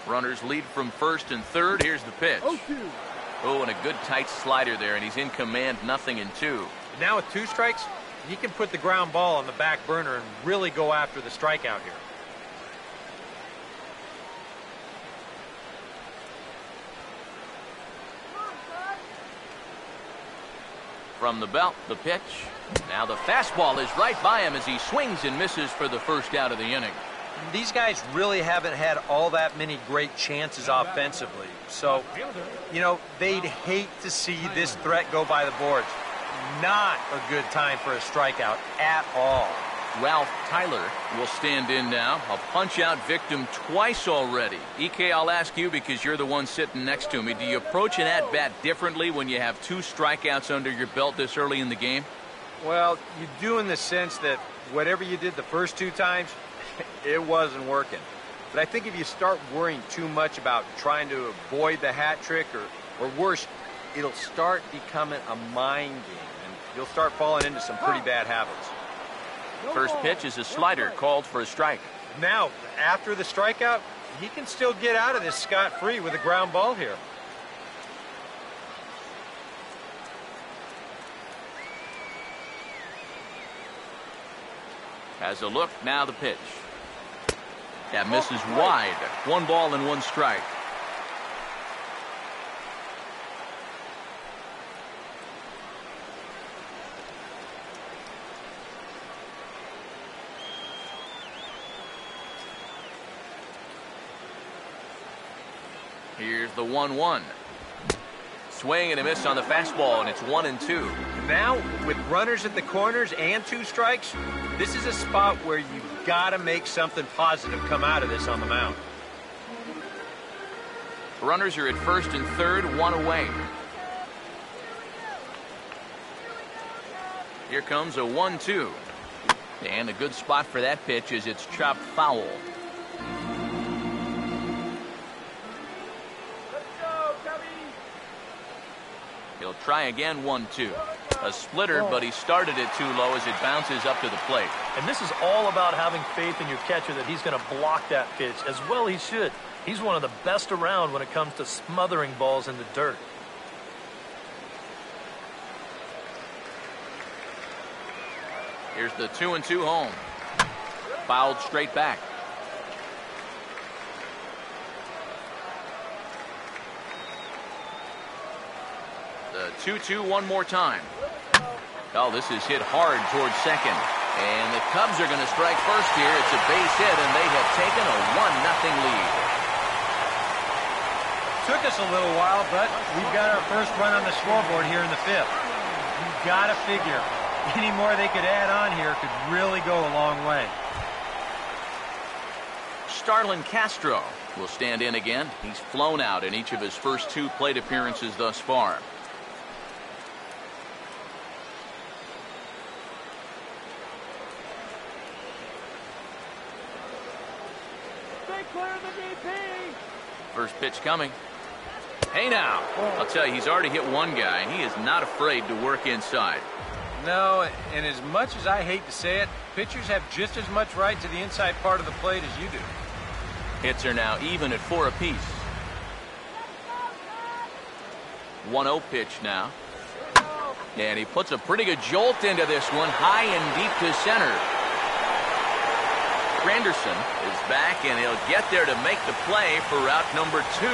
Runners lead from first and third. Here's the pitch. Oh, and a good tight slider there, and he's in command, 0-2. Now with two strikes, he can put the ground ball on the back burner and really go after the strikeout here. From the belt, the pitch. Now the fastball is right by him as he swings and misses for the first out of the inning. These guys really haven't had all that many great chances offensively. So, you know, they'd hate to see this threat go by the boards. Not a good time for a strikeout at all. Ralph Tyler will stand in now. A punch-out victim twice already. EK, I'll ask you because you're the one sitting next to me. Do you approach an at-bat differently when you have two strikeouts under your belt this early in the game? Well, you do in the sense that whatever you did the first two times, it wasn't working. But I think if you start worrying too much about trying to avoid the hat trick or worse, it'll start becoming a mind game, and you'll start falling into some pretty bad habits. First pitch is a slider called for a strike. Now, after the strikeout, he can still get out of this scot-free with a ground ball here. Has a look, now the pitch. That misses wide. 1 ball and 1 strike. Here's the 1-1. Swing and a miss on the fastball, and it's 1-2. Now, with runners at the corners and 2 strikes, this is a spot where you've got to make something positive come out of this on the mound. Runners are at first and third, 1 away. Here comes a 1-2. And a good spot for that pitch is it's chopped foul. He'll try again, 1-2. A splitter, but he started it too low as it bounces up to the plate. And this is all about having faith in your catcher that he's going to block that pitch, as well he should. He's one of the best around when it comes to smothering balls in the dirt. Here's the 2-2 home. Fouled straight back. The 2-2 one more time. Oh, this is hit hard towards second. And the Cubs are going to strike first here. It's a base hit, and they have taken a 1-0 lead. Took us a little while, but we've got our first run on the scoreboard here in the fifth. You've got to figure any more they could add on here could really go a long way. Starlin Castro will stand in again. He's flown out in each of his first 2 plate appearances thus far. Stay clear of the DP. First pitch coming. Hey now, I'll tell you, he's already hit one guy, and he is not afraid to work inside. No, and as much as I hate to say it, pitchers have just as much right to the inside part of the plate as you do. Hits are now even at 4 apiece. 1-0 pitch now. And he puts a pretty good jolt into this one, high and deep to center. Granderson is back, and he'll get there to make the play for route number 2.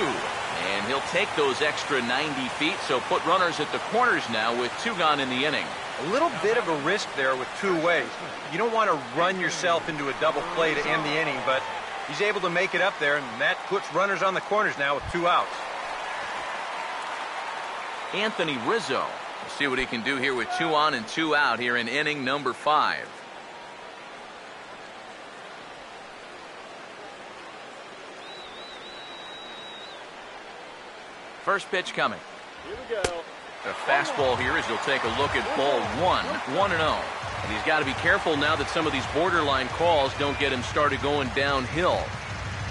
And he'll take those extra 90 feet, so put runners at the corners now with 2 gone in the inning. A little bit of a risk there with 2 ways. You don't want to run yourself into a double play to end the inning, but he's able to make it up there, and that puts runners on the corners now with 2 outs. Anthony Rizzo. We'll see what he can do here with 2 on and 2 out here in inning number 5. First pitch coming. Here we go. The fastball here as he'll take a look at ball 1, 1-0. And he's got to be careful now that some of these borderline calls don't get him started going downhill.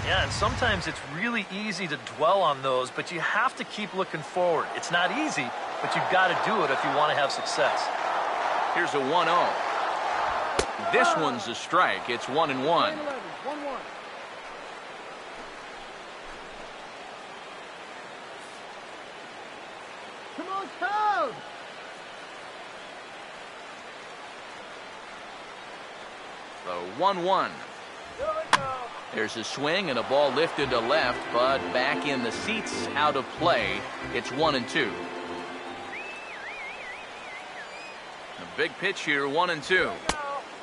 Yeah, and sometimes it's really easy to dwell on those, but you have to keep looking forward. It's not easy, but you've got to do it if you want to have success. Here's a 1-0. This one's a strike. It's 1-1. 1-1. Come on, Cubs! So 1-1. Here we go. There's a swing and a ball lifted to left, but back in the seats, out of play. It's 1-2. A big pitch here, 1-2.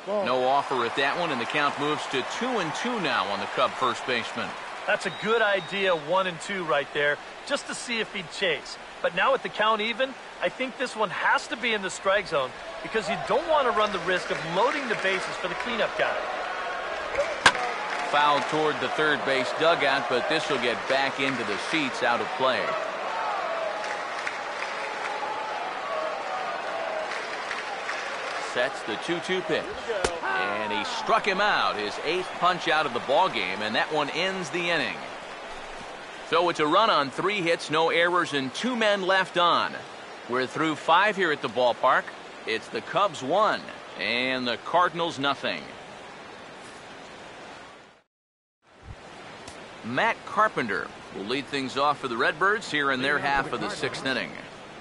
No offer at that one, and the count moves to 2-2 now on the Cub first baseman. That's a good idea, 1-2 right there, just to see if he'd chase. But now with the count even, I think this one has to be in the strike zone because you don't want to run the risk of loading the bases for the cleanup guy. Foul toward the third base dugout, but this will get back into the seats, out of play. Sets the 2-2 pitch. And he struck him out, his 8th punch out of the ball game, and that one ends the inning. So it's a run on 3 hits, no errors, and 2 men left on. We're through 5 here at the ballpark. It's the Cubs 1 and the Cardinals nothing. Matt Carpenter will lead things off for the Redbirds here in their half of the 6th inning.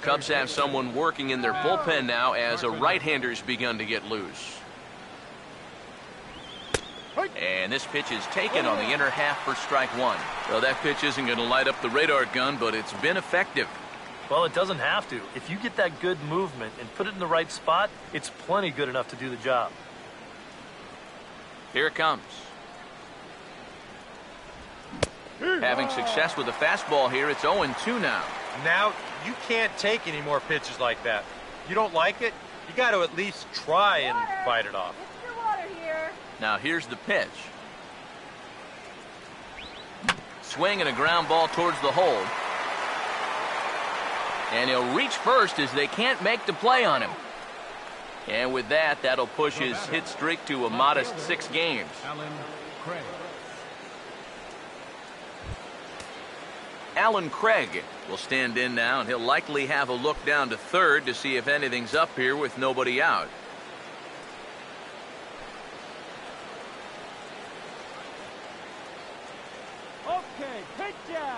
Cubs have someone working in their bullpen now as a right-hander's begun to get loose. And this pitch is taken on the inner half for strike 1. Well, that pitch isn't going to light up the radar gun, but it's been effective. Well, it doesn't have to. If you get that good movement and put it in the right spot, it's plenty good enough to do the job. Here it comes. Having success with the fastball here, it's 0-2 now. Now, you can't take any more pitches like that. You don't like it, you got to at least try and fight it off. Mr. Water here. Now here's the pitch. Swing and a ground ball towards the hold. And he'll reach first as they can't make the play on him. And with that, that'll push his hit streak to a modest 6 games. Alan Craig will stand in now, and he'll likely have a look down to third to see if anything's up here with nobody out. Okay, picture.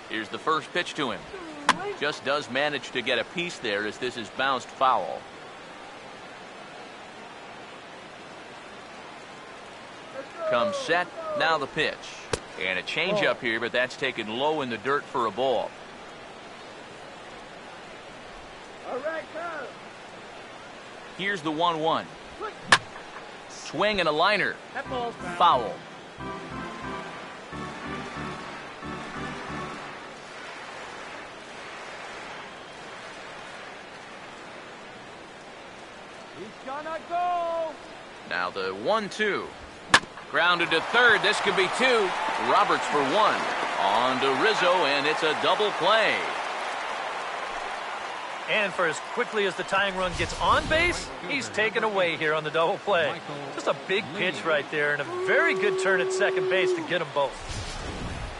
Here's the first pitch to him. Just does manage to get a piece there as this is bounced foul. comes set. Now the pitch. And a changeup here, but that's taken low in the dirt for a ball. All right, go. Here's the 1-1. Swing and a liner. That ball's Foul. He's gonna go. Now the 1-2. Grounded to third. This could be two. Roberts for one. On to Rizzo, and it's a double play. And for as quickly as the tying run gets on base, he's taken away here on the double play. Just a big pitch right there and a very good turn at second base to get them both.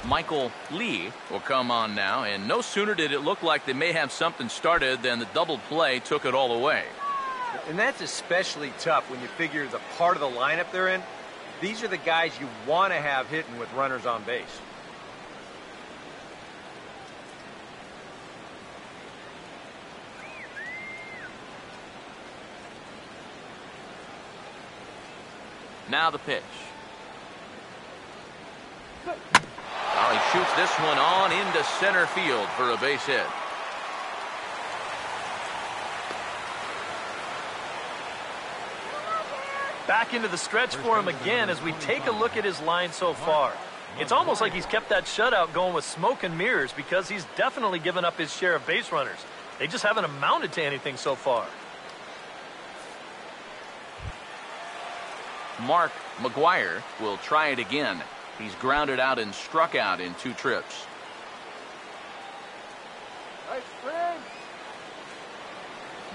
Michael Lee will come on now, and no sooner did it look like they may have something started than the double play took it all away. And that's especially tough when you figure the part of the lineup they're in. These are the guys you want to have hitting with runners on base. Now the pitch. Well, he shoots this one on into center field for a base hit. Back into the stretch for him again as we take a look at his line so far. It's almost like he's kept that shutout going with smoke and mirrors because he's definitely given up his share of base runners. They just haven't amounted to anything so far. Mark McGuire will try it again. He's grounded out and struck out in 2 trips. Nice sprint.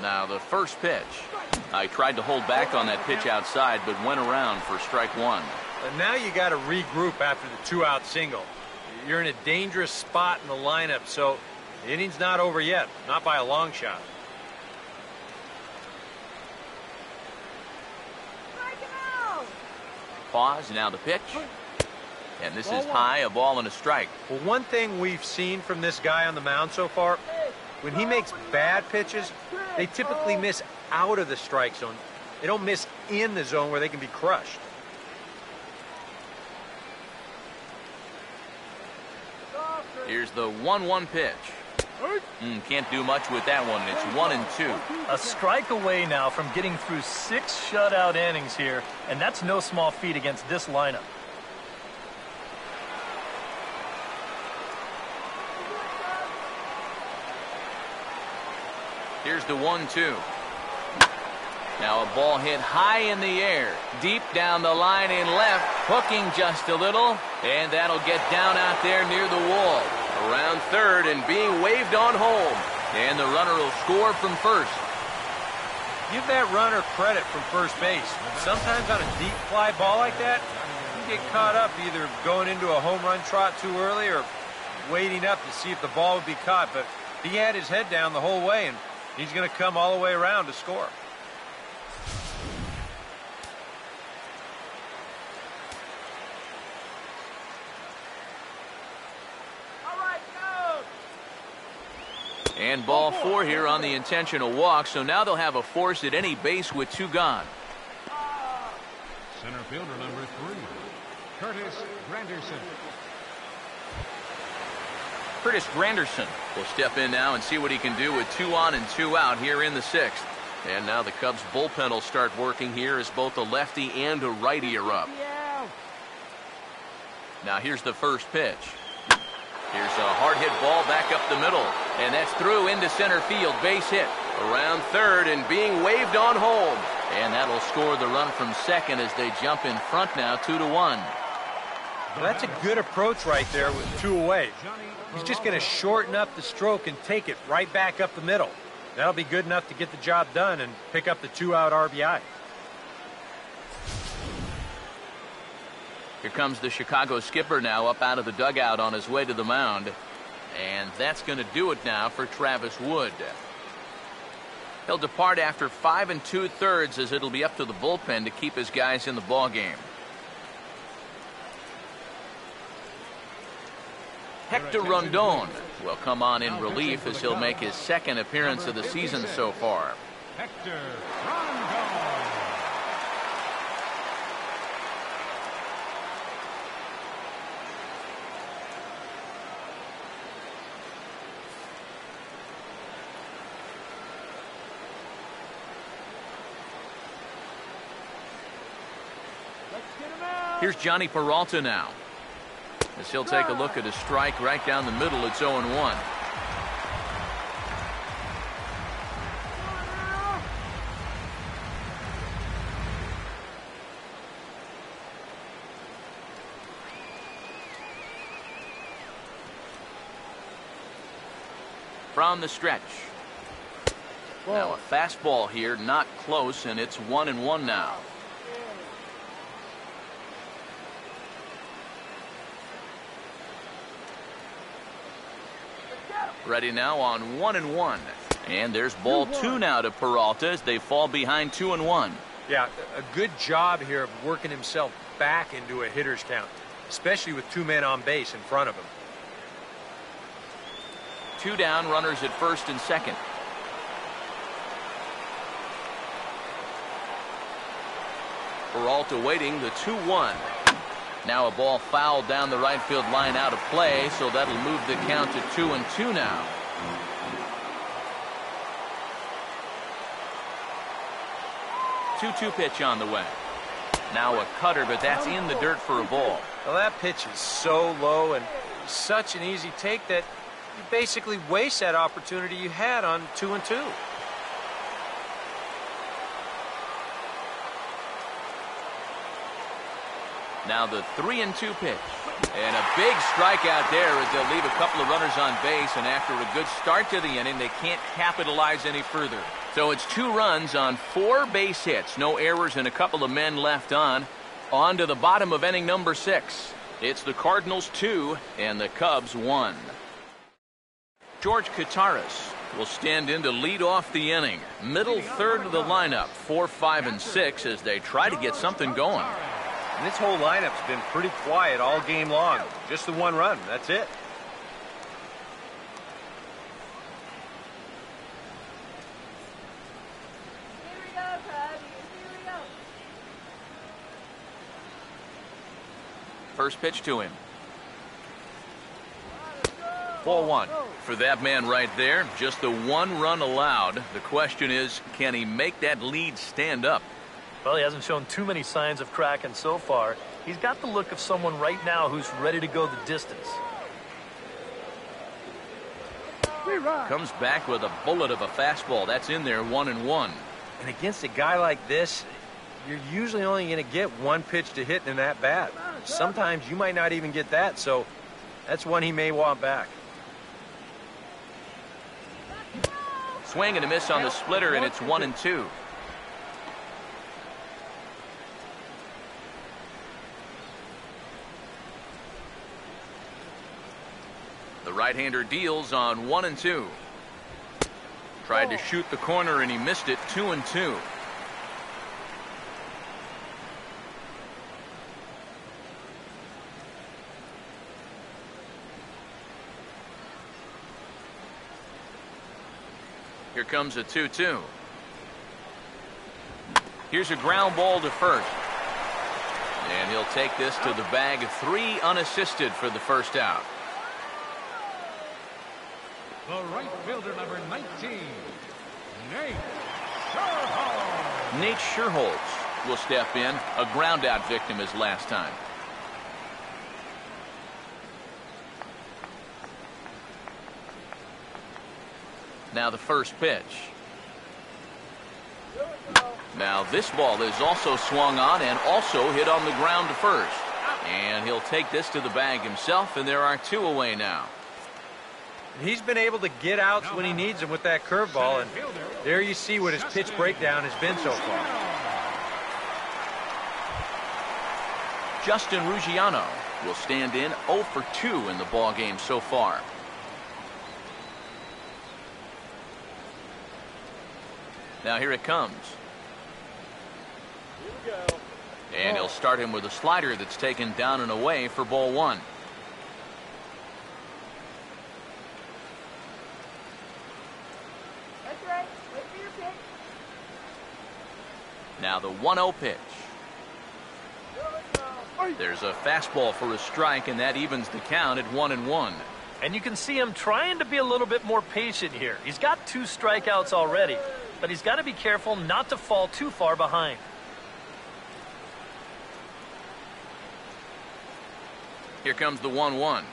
Now the first pitch. I tried to hold back on that pitch outside, but went around for strike one. And now you got to regroup after the 2-out single. You're in a dangerous spot in the lineup, so the inning's not over yet, not by a long shot. Strike him out. Pause, now the pitch. And this is high, a ball and a strike. Well, one thing we've seen from this guy on the mound so far, when he makes bad pitches, they typically miss out of the strike zone. They don't miss in the zone where they can be crushed. Here's the 1-1 pitch. Can't do much with that one. It's 1-2. A strike away now from getting through 6 shutout innings here, and that's no small feat against this lineup. Here's the 1-2. Now a ball hit high in the air, deep down the line in left, hooking just a little, and that'll get down out there near the wall. Around third and being waved on home, and the runner will score from first. Give that runner credit from first base. Sometimes on a deep fly ball like that, you get caught up either going into a home run trot too early or waiting up to see if the ball would be caught. But he had his head down the whole way, and he's going to come all the way around to score. And ball 4 here on the intentional walk, so now they'll have a force at any base with 2 gone. Center fielder number 3, Curtis Granderson. Curtis Granderson will step in now and see what he can do with 2 on and 2 out here in the 6th. And now the Cubs bullpen will start working here as both a lefty and a righty are up. Now here's the first pitch. Here's a hard hit ball back up the middle, and that's through into center field, base hit. Around third and being waved on home, and that'll score the run from second as they jump in front now 2-1. Well, that's a good approach right there with 2 away. He's just going to shorten up the stroke and take it right back up the middle. That'll be good enough to get the job done and pick up the 2-out RBI. Here comes the Chicago skipper now up out of the dugout on his way to the mound. And that's going to do it now for Travis Wood. He'll depart after 5 2/3 as it'll be up to the bullpen to keep his guys in the ballgame. Hector Rondon will come on in relief as he'll make his 2nd appearance of the season so far. Hector Rondon. Here's Johnny Peralta now. As he'll take a look at a strike right down the middle. It's 0-1. From the stretch. Now a fastball here, not close, and it's 1-1 now. Ready now on 1-1. And there's ball 2 now to Peralta as they fall behind 2-1. Yeah, a good job here of working himself back into a hitter's count, especially with 2 men on base in front of him. 2 down, runners at first and second. Peralta waiting, the 2-1. Now a ball fouled down the right field line out of play, so that'll move the count to 2-2 now. Two pitch on the way. Now a cutter, but that's in the dirt for a ball. Well, that pitch is so low and such an easy take that you basically waste that opportunity you had on 2-2. Now the 3-2 pitch. And a big strikeout there as they'll leave a couple of runners on base, and after a good start to the inning, they can't capitalize any further. So it's 2 runs on 4 base hits, no errors, and a couple of men left on. On to the bottom of inning number 6. It's the Cardinals 2 and the Cubs 1. George Kataris will stand in to lead off the inning. Middle third of the lineup, 4, 5, and 6 as they try to get something going. And this whole lineup's been pretty quiet all game long. Just the 1 run. That's it. Here we go, Cubs. Here we go. First pitch to him. Ball 1. For that man right there, just the 1 run allowed. The question is, can he make that lead stand up? Well, he hasn't shown too many signs of cracking so far. He's got the look of someone right now who's ready to go the distance. Comes back with a bullet of a fastball. That's in there, 1-1. And against a guy like this, you're usually only going to get 1 pitch to hit in that bat. Sometimes you might not even get that, so that's one he may want back. Swing and a miss on the splitter, and it's 1-2. The right-hander deals on 1-2. Tried to shoot the corner and he missed it. 2-2. Here comes a 2-2. Here's a ground ball to first. And he'll take this to the bag. 3 unassisted for the first out. The right fielder, number 19, Nate Sherholtz. Nate Sherholtz will step in. A ground out victim as last time. Now the first pitch. Now this ball is also swung on and also hit on the ground to first. And he'll take this to the bag himself, and there are 2 away now. He's been able to get outs when he needs them with that curveball, and there you see what his pitch breakdown has been so far. Justin Ruggiano will stand in 0 for 2 in the ballgame so far. Now here it comes. And he'll start him with a slider that's taken down and away for ball 1. That's right. Wait for your pitch. Now the 1-0 pitch. There's a fastball for a strike, and that evens the count at 1-1. And you can see him trying to be a little bit more patient here. He's got 2 strikeouts already, but he's got to be careful not to fall too far behind. Here comes the 1-1.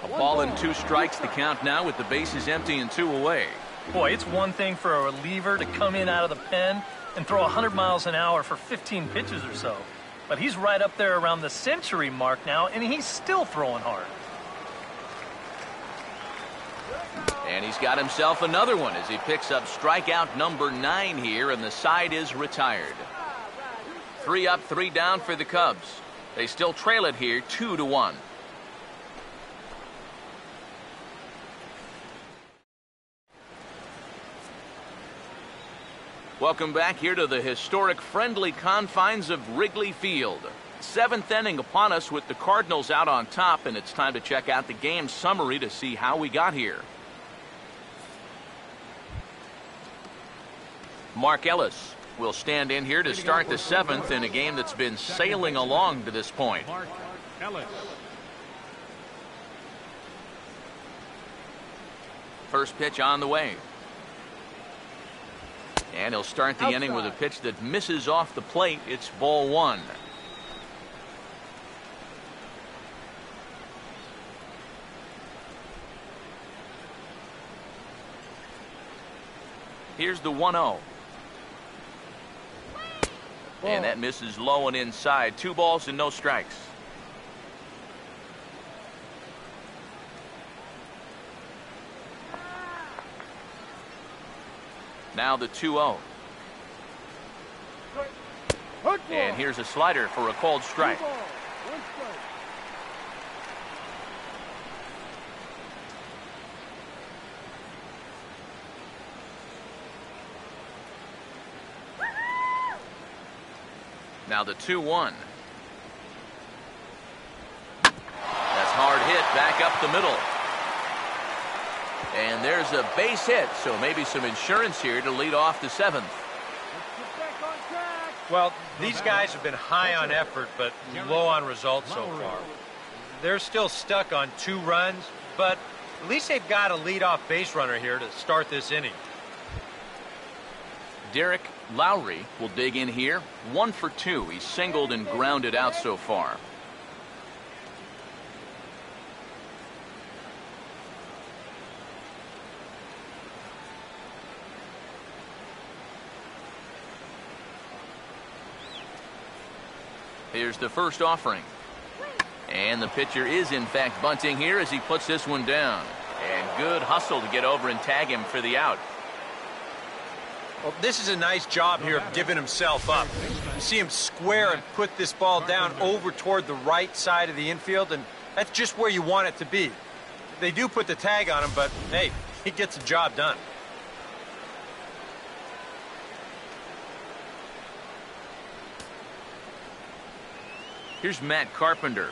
A ball and 2 strikes to count now with the bases empty and 2 away. Boy, it's one thing for a reliever to come in out of the pen and throw 100 miles an hour for 15 pitches or so. But he's right up there around the century mark now, and he's still throwing hard. And he's got himself another one as he picks up strikeout number 9 here, and the side is retired. 3 up, 3 down for the Cubs. They still trail it here 2-1. Welcome back here to the historic friendly confines of Wrigley Field. 7th inning upon us with the Cardinals out on top, and it's time to check out the game summary to see how we got here. Mark Ellis will stand in here to start the 7th in a game that's been sailing along to this point. Mark Ellis. First pitch on the way. And he'll start the inning with a pitch that misses off the plate. It's ball 1. Here's the 1-0. And that misses low and inside. 2 balls and no strikes. Now the 2-0. And here's a slider for a called strike. Now the 2-1. That's hard hit back up the middle. And there's a base hit, so maybe some insurance here to lead off the 7th. Well, these guys have been high on effort, but low on results so far. They're still stuck on 2 runs, but at least they've got a leadoff base runner here to start this inning. Derek Lowry will dig in here. 1 for 2. He's singled and grounded out so far. Here's the first offering. And the pitcher is in fact bunting here as he puts this one down. And good hustle to get over and tag him for the out. Well, this is a nice job here of giving himself up. You see him square and put this ball down over toward the right side of the infield, and that's just where you want it to be. They do put the tag on him, but hey, he gets the job done. Here's Matt Carpenter.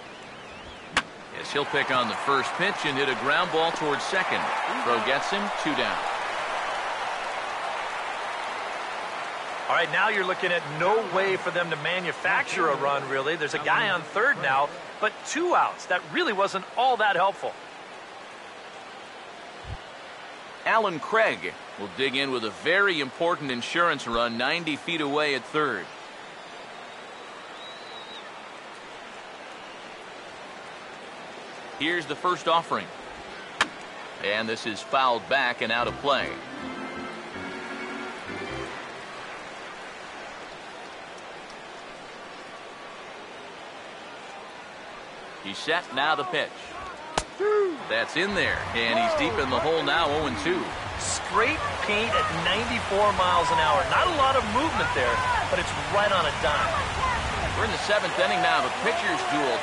As he'll pick on the first pitch and hit a ground ball towards second. Throw gets him, 2 down. All right, now you're looking at no way for them to manufacture a run, really. There's a guy on third now, but 2 outs. That really wasn't all that helpful. Alan Craig will dig in with a very important insurance run 90 feet away at third. Here's the first offering. And this is fouled back and out of play. He's set, now the pitch. That's in there, and he's deep in the hole now, 0-2. Straight paint at 94 miles an hour. Not a lot of movement there, but it's right on a dime. We're in the 7th inning now. The pitchers duel,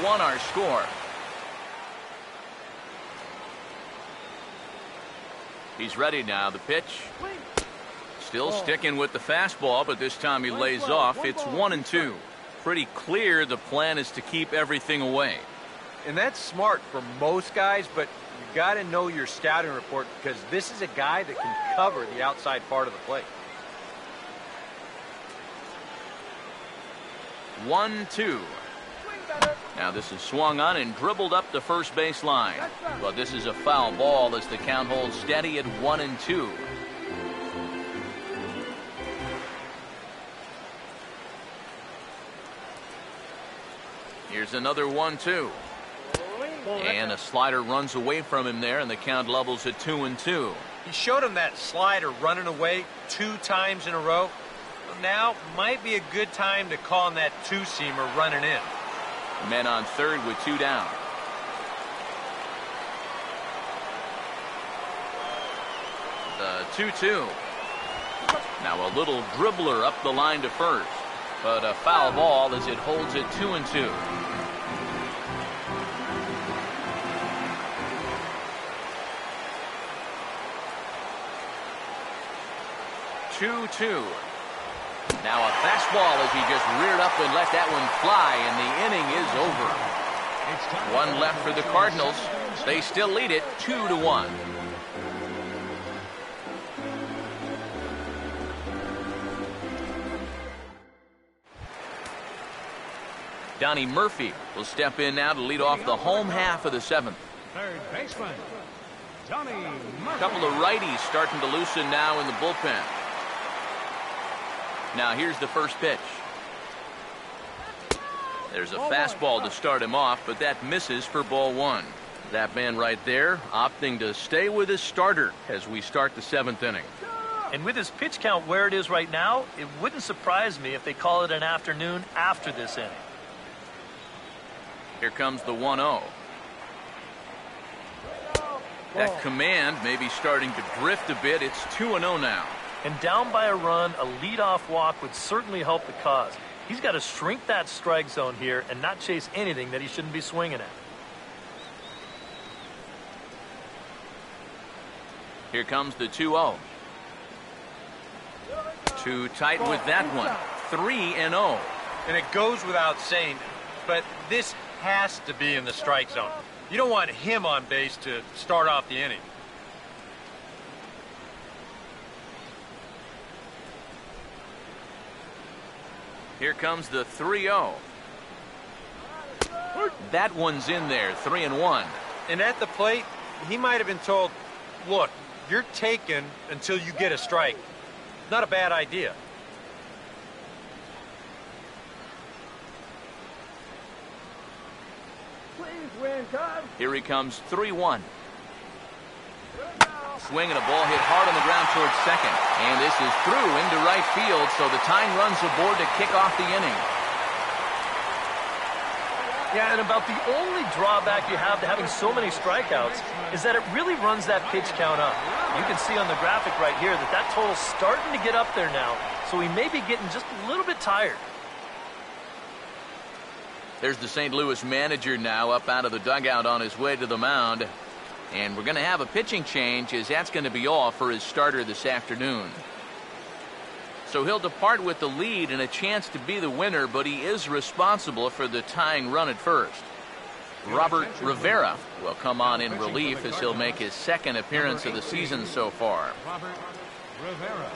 2-1 our score. He's ready now, the pitch. Still sticking with the fastball, but this time he lays off. It's 1-2. Pretty clear the plan is to keep everything away. And that's smart for most guys, but you got to know your scouting report because this is a guy that can cover the outside part of the plate. 1-2. Now this is swung on and dribbled up the first base line. But this is a foul ball as the count holds steady at 1-2. Here's another 1-2. And a slider runs away from him there, and the count levels at 2-2. He showed him that slider running away 2 times in a row. Now might be a good time to call him that two-seamer running in. Men on third with 2 down. The 2-2. Now a little dribbler up the line to first, but a foul ball as it holds it 2-2. 2-2. Now a fastball as he just reared up and let that one fly, and the inning is over. 1 left for the Cardinals. They still lead it 2-1. Donnie Murphy will step in now to lead off the home half of the 7th. Third baseman, Donnie Murphy. A couple of righties starting to loosen now in the bullpen. Now here's the first pitch. There's a fastball to start him off, but that misses for ball 1. That man right there opting to stay with his starter as we start the 7th inning. And with his pitch count where it is right now, it wouldn't surprise me if they call it an afternoon after this inning. Here comes the 1-0. That command may be starting to drift a bit. It's 2-0 now. And down by a run, a leadoff walk would certainly help the cause. He's got to shrink that strike zone here and not chase anything that he shouldn't be swinging at. Here comes the 2-0. Too tight with that one. 3-0. And it goes without saying, but this has to be in the strike zone. You don't want him on base to start off the inning. Here comes the 3-0. That one's in there, 3-1. And at the plate, he might have been told, look, you're taken until you get a strike. Not a bad idea. Please win, Cubs. Here he comes, 3-1. Swing and a ball hit hard on the ground towards second. And this is through into right field, so the tying runs aboard to kick off the inning. Yeah, and about the only drawback you have to having so many strikeouts is that it really runs that pitch count up. You can see on the graphic right here that that total's starting to get up there now, so he may be getting just a little bit tired. There's the St. Louis manager now up out of the dugout on his way to the mound. And we're going to have a pitching change, as that's going to be all for his starter this afternoon. So he'll depart with the lead and a chance to be the winner, but he is responsible for the tying run at first. Robert Rivera will come on in relief as he'll make his 2nd appearance of the season so far. Robert Rivera.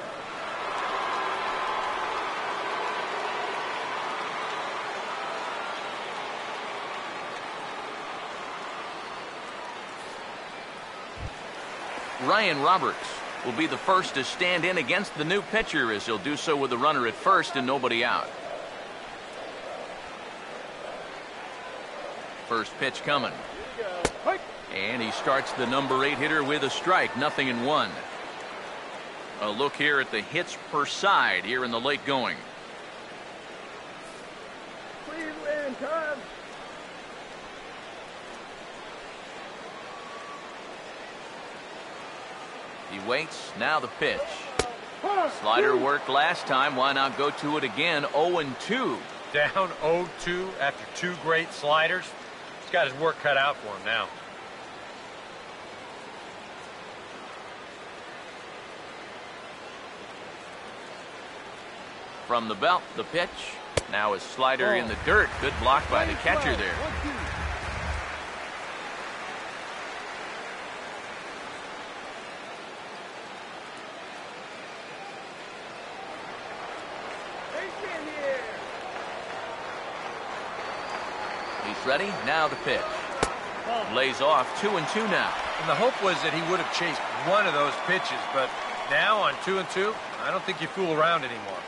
Ryan Roberts will be the first to stand in against the new pitcher, as he'll do so with a runner at first and nobody out. First pitch coming. And he starts the number 8 hitter with a strike, 0-1. A look here at the hits per side here in the late going. Please win, Cubs. He waits. Now the pitch. Slider worked last time. Why not go to it again? 0-2. Down 0-2 after 2 great sliders. He's got his work cut out for him now. From the belt, the pitch. Now a slider in the dirt. Good block by the catcher there. He's ready. Now the pitch. Lays off 2-2 now. And the hope was that he would have chased one of those pitches, but now on 2-2, I don't think you fool around anymore.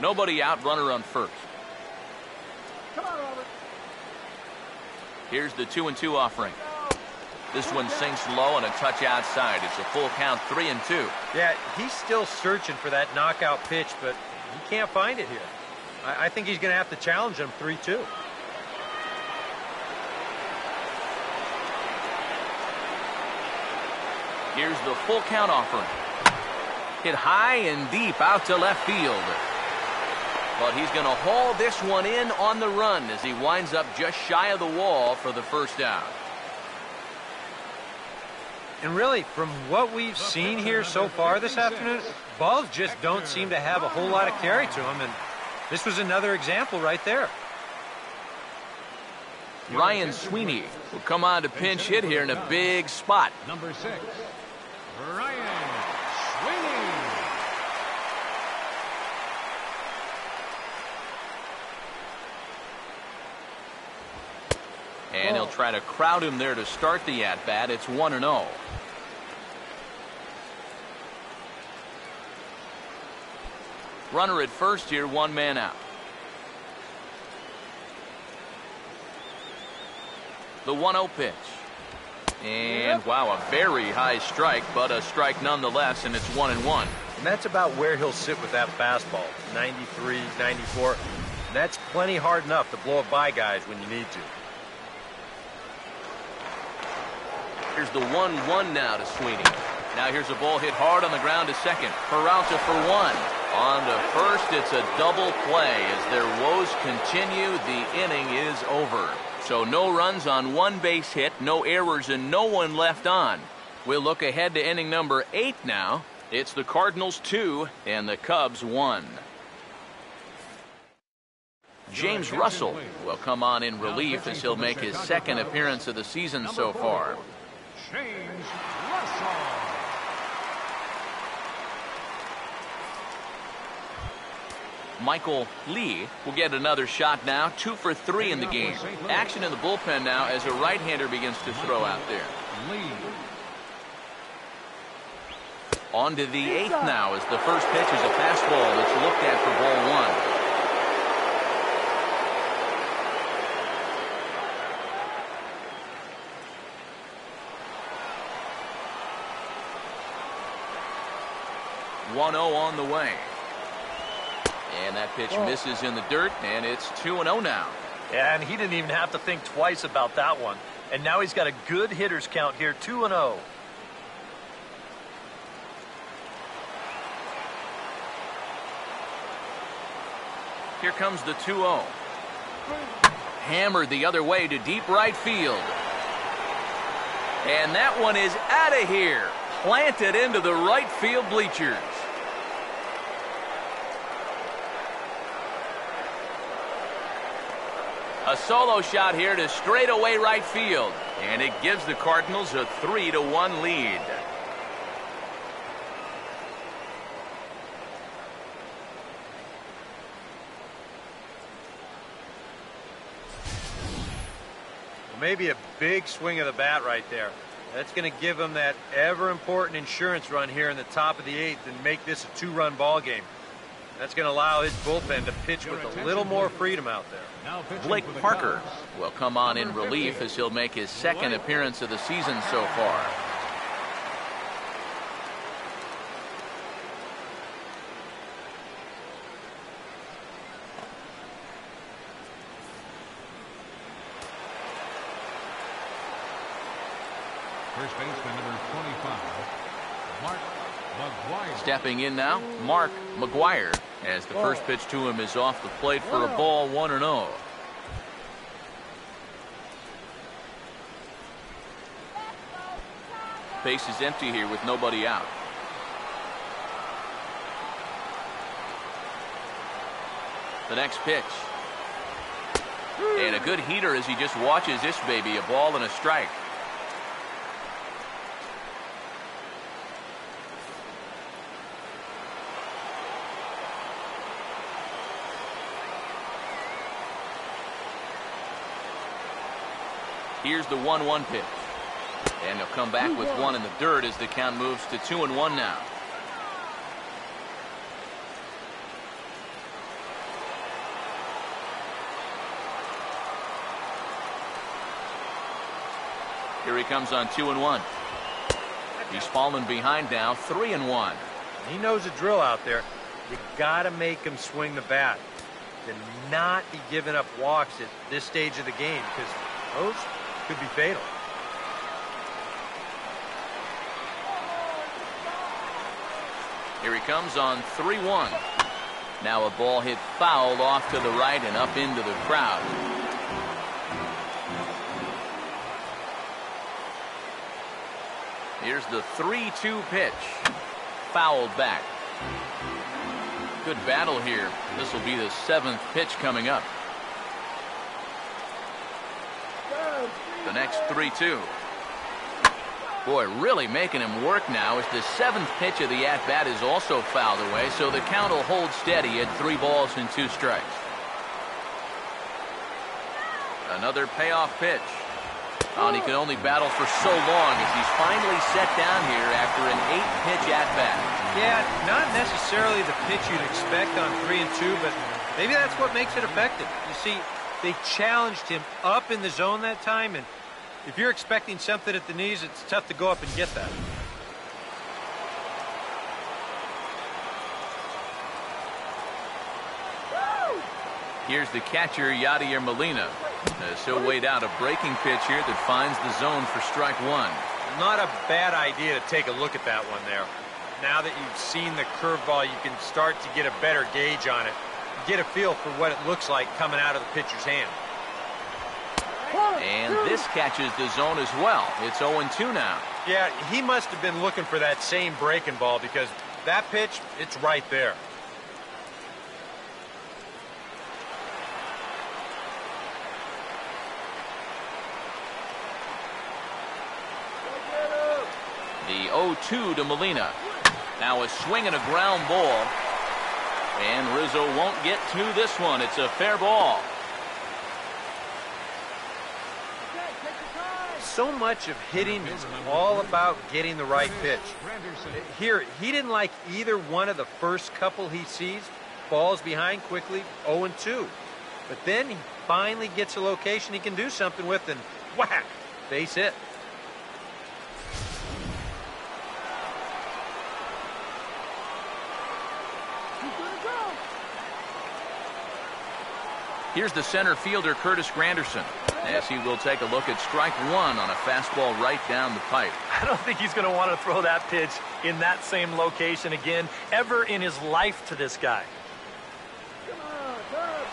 Nobody out, runner on first. Come on, Robert. Here's the 2-2 offering. This one sinks low and a touch outside. It's a full count, 3-2. Yeah, he's still searching for that knockout pitch, but he can't find it here. I think he's going to have to challenge him 3-2. Here's the full count offering. Hit high and deep out to left field. But he's going to haul this one in on the run as he winds up just shy of the wall for the first out. And really, from what we've seen here so far this afternoon, balls just don't seem to have a whole lot of carry to them, and this was another example right there. Ryan Sweeney will come on to pinch hit here in a big spot. Number 6, Ryan Sweeney. And he'll try to crowd him there to start the at-bat. It's 1-0. Runner at first here, one man out. The 1-0 pitch. And wow, a very high strike, but a strike nonetheless, and it's 1-1. And that's about where he'll sit with that fastball, 93, 94. And that's plenty hard enough to blow it by guys when you need to. Here's the 1-1 now to Sweeney. Now here's a ball hit hard on the ground to second. Peralta for one. On to first, it's a double play. As their woes continue, the inning is over. So no runs on one base hit, no errors, and no one left on. We'll look ahead to inning number 8 now. It's the Cardinals 2 and the Cubs 1. James Russell will come on in relief as he'll make his second appearance of the season so far. James Russell. Michael Lee will get another shot now, 2 for 3 in the game. Action in the bullpen now as a right-hander begins to throw out there. On to the 8th now as the first pitch is a fastball that's looked at for ball 1. On the way. And that pitch misses in the dirt, and it's 2-0 now. Yeah, and he didn't even have to think twice about that one. And now he's got a good hitter's count here, 2-0. Here comes the 2-0. Hammered the other way to deep right field. And that one is out of here. Planted into the right field bleachers. A solo shot here to straightaway right field. And it gives the Cardinals a 3-1 lead. Maybe a big swing of the bat right there. That's going to give them that ever-important insurance run here in the top of the 8th and make this a 2-run ball game. That's going to allow his bullpen to pitch with a little more freedom out there. Blake Parker will come on in relief as he'll make his second appearance of the season so far. First baseman number 25, Mark McGuire. Stepping in now, Mark McGuire, as the first pitch to him is off the plate for a ball, 1-0. Base is empty here with nobody out. The next pitch. And a good heater as he just watches this baby, a ball and a strike. Here's the 1-1 pitch. And he'll come back with one in the dirt as the count moves to 2-1 now. Here he comes on 2-1. He's fallen behind now, 3-1. He knows the drill out there. You got to make him swing the bat. To not be giving up walks at this stage of the game, because those could be fatal. Here he comes on 3-1. Now a ball hit foul off to the right and up into the crowd. Here's the 3-2 pitch. Fouled back. Good battle here. This will be the 7th pitch coming up. The next 3-2. Boy, really making him work now as the 7th pitch of the at-bat is also fouled away, so the count will hold steady at 3 balls and 2 strikes. Another payoff pitch. And he could only battle for so long as he's finally set down here after an 8-pitch at-bat. Yeah, not necessarily the pitch you'd expect on 3 and 2, but maybe that's what makes it effective. You see, they challenged him up in the zone that time, and if you're expecting something at the knees, it's tough to go up and get that. Here's the catcher, Yadier Molina. He'll wait out a breaking pitch here that finds the zone for strike 1. Not a bad idea to take a look at that one there. Now that you've seen the curveball, you can start to get a better gauge on it. Get a feel for what it looks like coming out of the pitcher's hand. And this catches the zone as well. It's 0-2 now. Yeah, he must have been looking for that same breaking ball, because that pitch, it's right there. The 0-2 to Molina. Now a swing and a ground ball. And Rizzo won't get to this one. It's a fair ball. So much of hitting is all about getting the right pitch. Here, he didn't like either one of the first couple he sees. Falls behind quickly, 0-2. But then he finally gets a location he can do something with, and whack, base hit. Here's the center fielder, Curtis Granderson, as he will take a look at strike 1 on a fastball right down the pipe. I don't think he's going to want to throw that pitch in that same location again ever in his life to this guy. Come on, Cubs.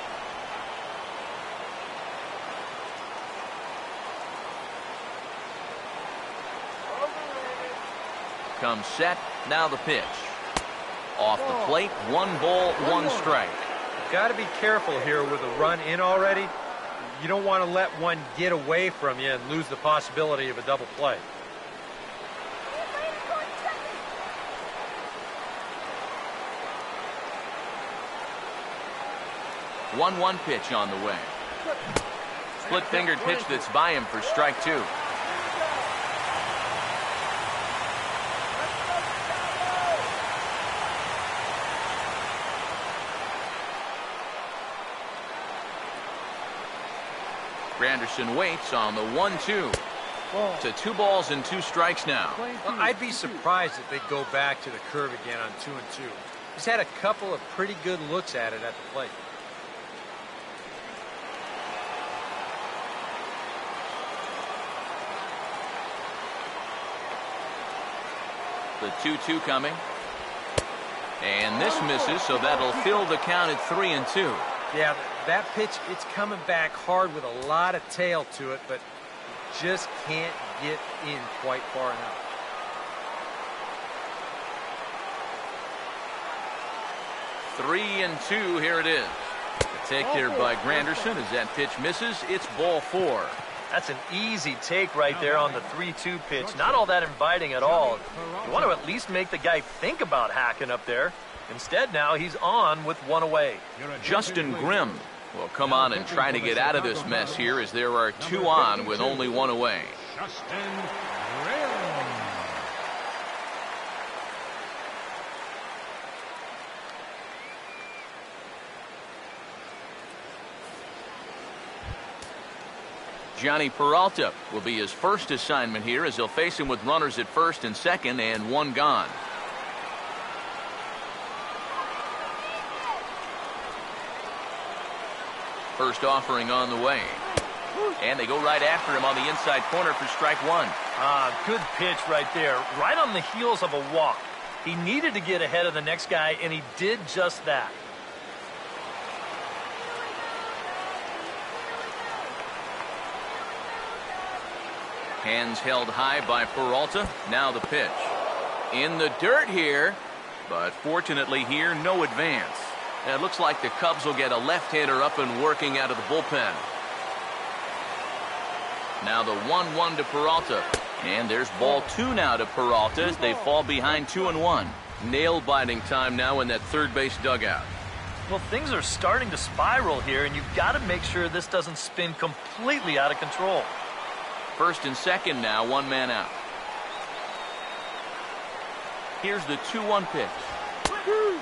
Comes set, now the pitch. Off the plate, 1 ball, 1 strike. Got to be careful here with a run in already. You don't want to let one get away from you and lose the possibility of a double play. One pitch on the way. Split-fingered pitch that's by him for strike 2. Granderson waits on the 1-2. To 2 balls and 2 strikes now. Well, I'd be surprised if they go back to the curve again on 2-2. He's had a couple of pretty good looks at it at the plate. The 2-2 coming. And this misses, so that'll fill the count at 3-2. Yeah, that pitch, it's coming back hard with a lot of tail to it, but just can't get in quite far enough. Three and 2, here it is. The take there by Granderson as that pitch misses. It's ball 4. That's an easy take right there on the 3-2 pitch. Not all that inviting at all. You want to at least make the guy think about hacking up there. Instead, now he's on with 1 away. Justin Grimm will come on and try to get out of this mess here as there are 2 on with only 1 away. Justin Grimm. Johnny Peralta will be his first assignment here as he'll face him with runners at first and second and one gone. First offering on the way. And they go right after him on the inside corner for strike one. Good pitch right there. Right on the heels of a walk. He needed to get ahead of the next guy, and he did just that. Hands held high by Peralta. Now the pitch. In the dirt here, but fortunately here, no advance. It looks like the Cubs will get a left-hander up and working out of the bullpen. Now the 1-1 to Peralta. And there's ball 2 now to Peralta as they fall behind 2-1. Nail-biting time now in that third base dugout. Well, things are starting to spiral here, and you've got to make sure this doesn't spin completely out of control. First and second now, one man out. Here's the 2-1 pitch.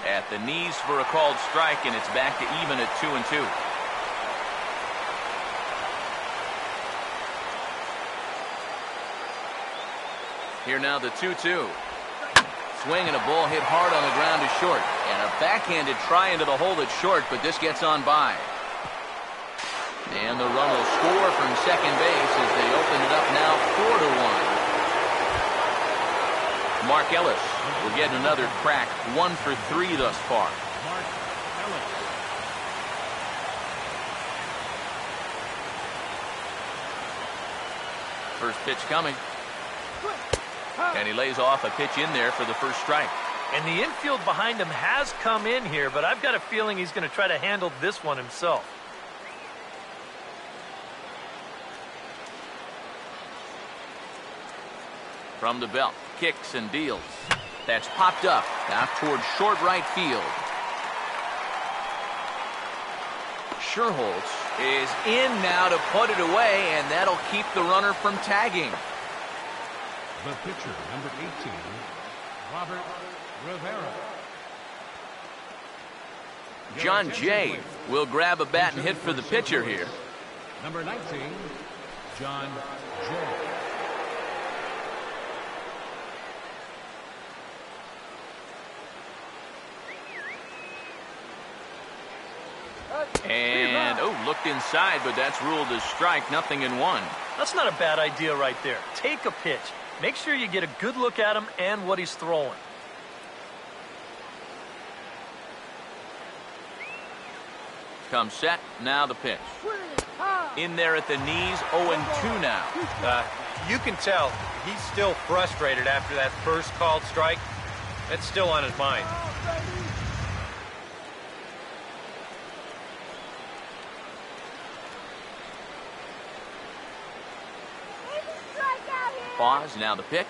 At the knees for a called strike, and it's back to even at 2-2. Here now the 2-2. Swing and a ball hit hard on the ground to short. And a backhanded try into the hole at short, but this gets on by. And the run will score from second base as they open it up now 4-1. Mark Ellis will get another crack, 1 for 3 thus far. Mark Ellis. First pitch coming. And he lays off a pitch in there for the first strike. And the infield behind him has come in here, but I've got a feeling he's going to try to handle this one himself. From the belt, kicks and deals. That's popped up, out towards short right field. Sherholtz is in now to put it away, and that'll keep the runner from tagging. The pitcher, number 18, Robert Rivera. John Jay will grab a bat and hit for the pitcher here. Number 19, John Jay. And, looked inside, but that's ruled as strike, 0-1. That's not a bad idea right there. Take a pitch. Make sure you get a good look at him and what he's throwing. Comes set, now the pitch. In there at the knees, 0-2 now. You can tell he's still frustrated after that first called strike. That's still on his mind. Pause, now the pitch.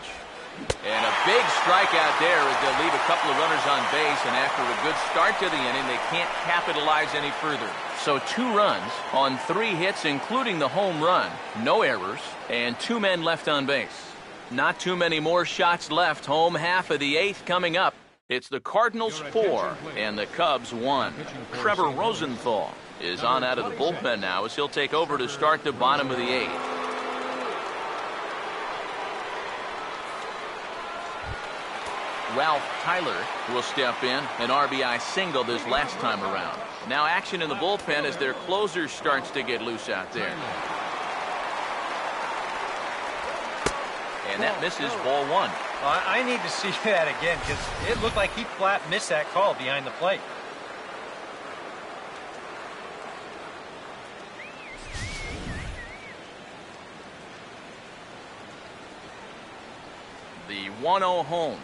And a big strikeout there as they'll leave a couple of runners on base, and after a good start to the inning, they can't capitalize any further. So 2 runs on 3 hits, including the home run, no errors, and 2 men left on base. Not too many more shots left. Home half of the 8th coming up. It's the Cardinals 4 and the Cubs 1. Trevor Rosenthal is on out of the bullpen now as he'll take over to start the bottom of the 8th. Ralph Tyler will step in, an RBI single this last time around. Now action in the bullpen as their closer starts to get loose out there. And that misses, ball 1. I need to see that again because it looked like he flat missed that call behind the plate. The 1-0 home.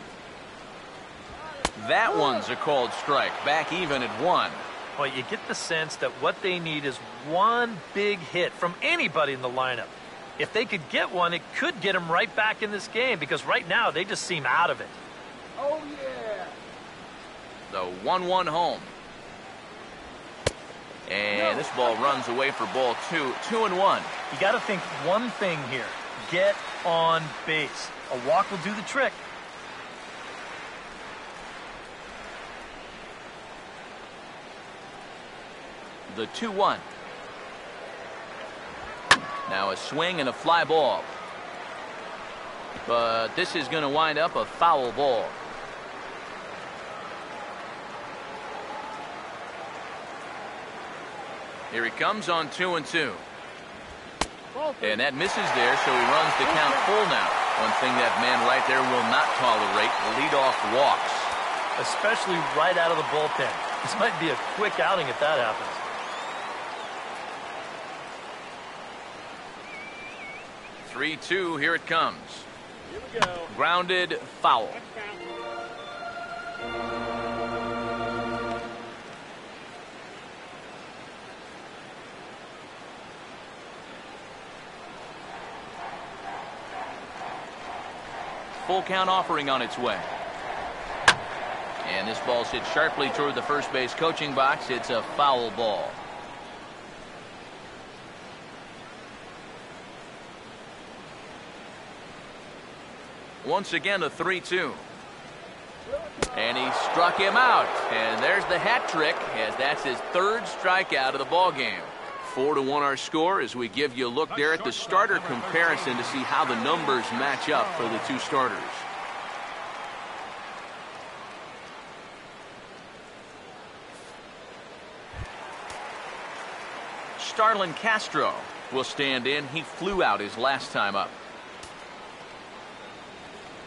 That one's a called strike. Back even at 1. Well, you get the sense that what they need is one big hit from anybody in the lineup. If they could get one, it could get them right back in this game because right now they just seem out of it. Oh, yeah. The 1-1 home. And this ball runs away for ball 2. 2-1. You got to think one thing here. Get on base. A walk will do the trick. The 2-1. Now a swing and a fly ball. But this is going to wind up a foul ball. Here he comes on 2-2. And that misses there, so he runs the count full now. One thing that man right there will not tolerate, leadoff walks. Especially right out of the bullpen. This might be a quick outing if that happens. 3-2, here it comes. Here we go. Grounded, foul. Full count offering on its way. And this ball's hit sharply toward the first base coaching box. It's a foul ball. Once again a 3-2. And he struck him out. And there's the hat trick, as that's his third strikeout of the ball game. 4-1 our score as we give you a look there at the starter comparison to see how the numbers match up for the two starters. Starlin Castro will stand in. He flew out his last time up.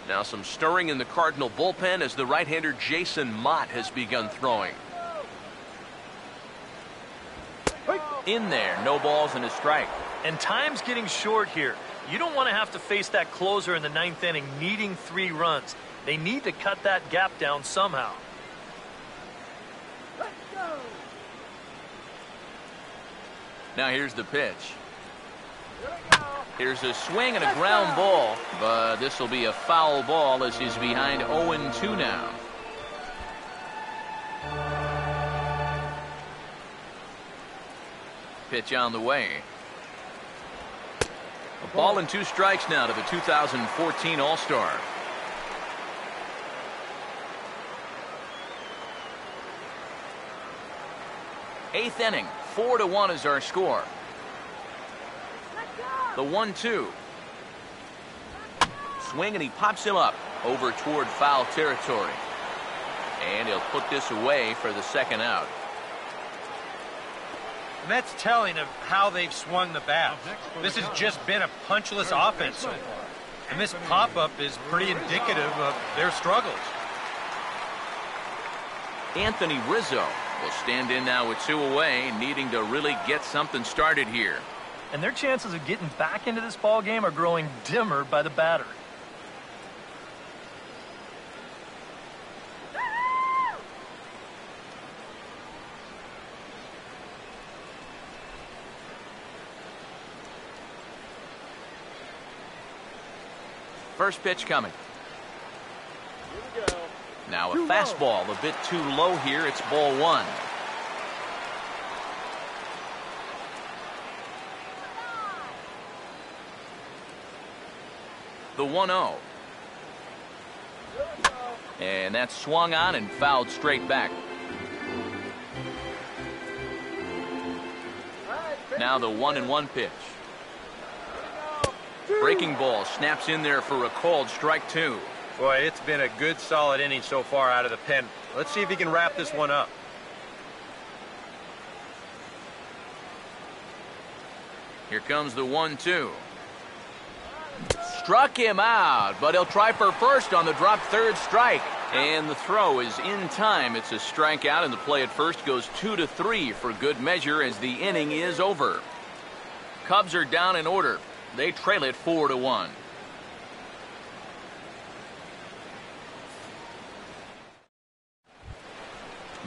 Now some stirring in the Cardinal bullpen as the right-hander Jason Mott has begun throwing. In there, no balls and a strike. And time's getting short here. You don't want to have to face that closer in the ninth inning needing 3 runs. They need to cut that gap down somehow. Let's go. Now here's the pitch. Here we go. Here's a swing and a ground ball, but this will be a foul ball as he's behind 0-2 now. Pitch on the way. A ball and 2 strikes now to the 2014 All-Star. Eighth inning, 4-1 is our score. The 1-2. Swing and he pops him up over toward foul territory. And he'll put this away for the second out. And that's telling of how they've swung the bat. This has just been a punchless offense so far. And this pop-up is pretty indicative of their struggles. Anthony Rizzo will stand in now with 2 away, needing to really get something started here. And their chances of getting back into this ball game are growing dimmer by the batter. First pitch coming. Here we go. Now a fastball a bit too low here. It's ball 1. The 1-0. And that's swung on and fouled straight back. Now the 1-1 pitch. Breaking ball snaps in there for a called strike 2. Boy, it's been a good, solid inning so far out of the pen. Let's see if he can wrap this one up. Here comes the 1-2. Struck him out, but he'll try for first on the drop third strike. And the throw is in time. It's a strikeout, and the play at first goes 2-3 for good measure as the inning is over. Cubs are down in order. They trail it 4-1.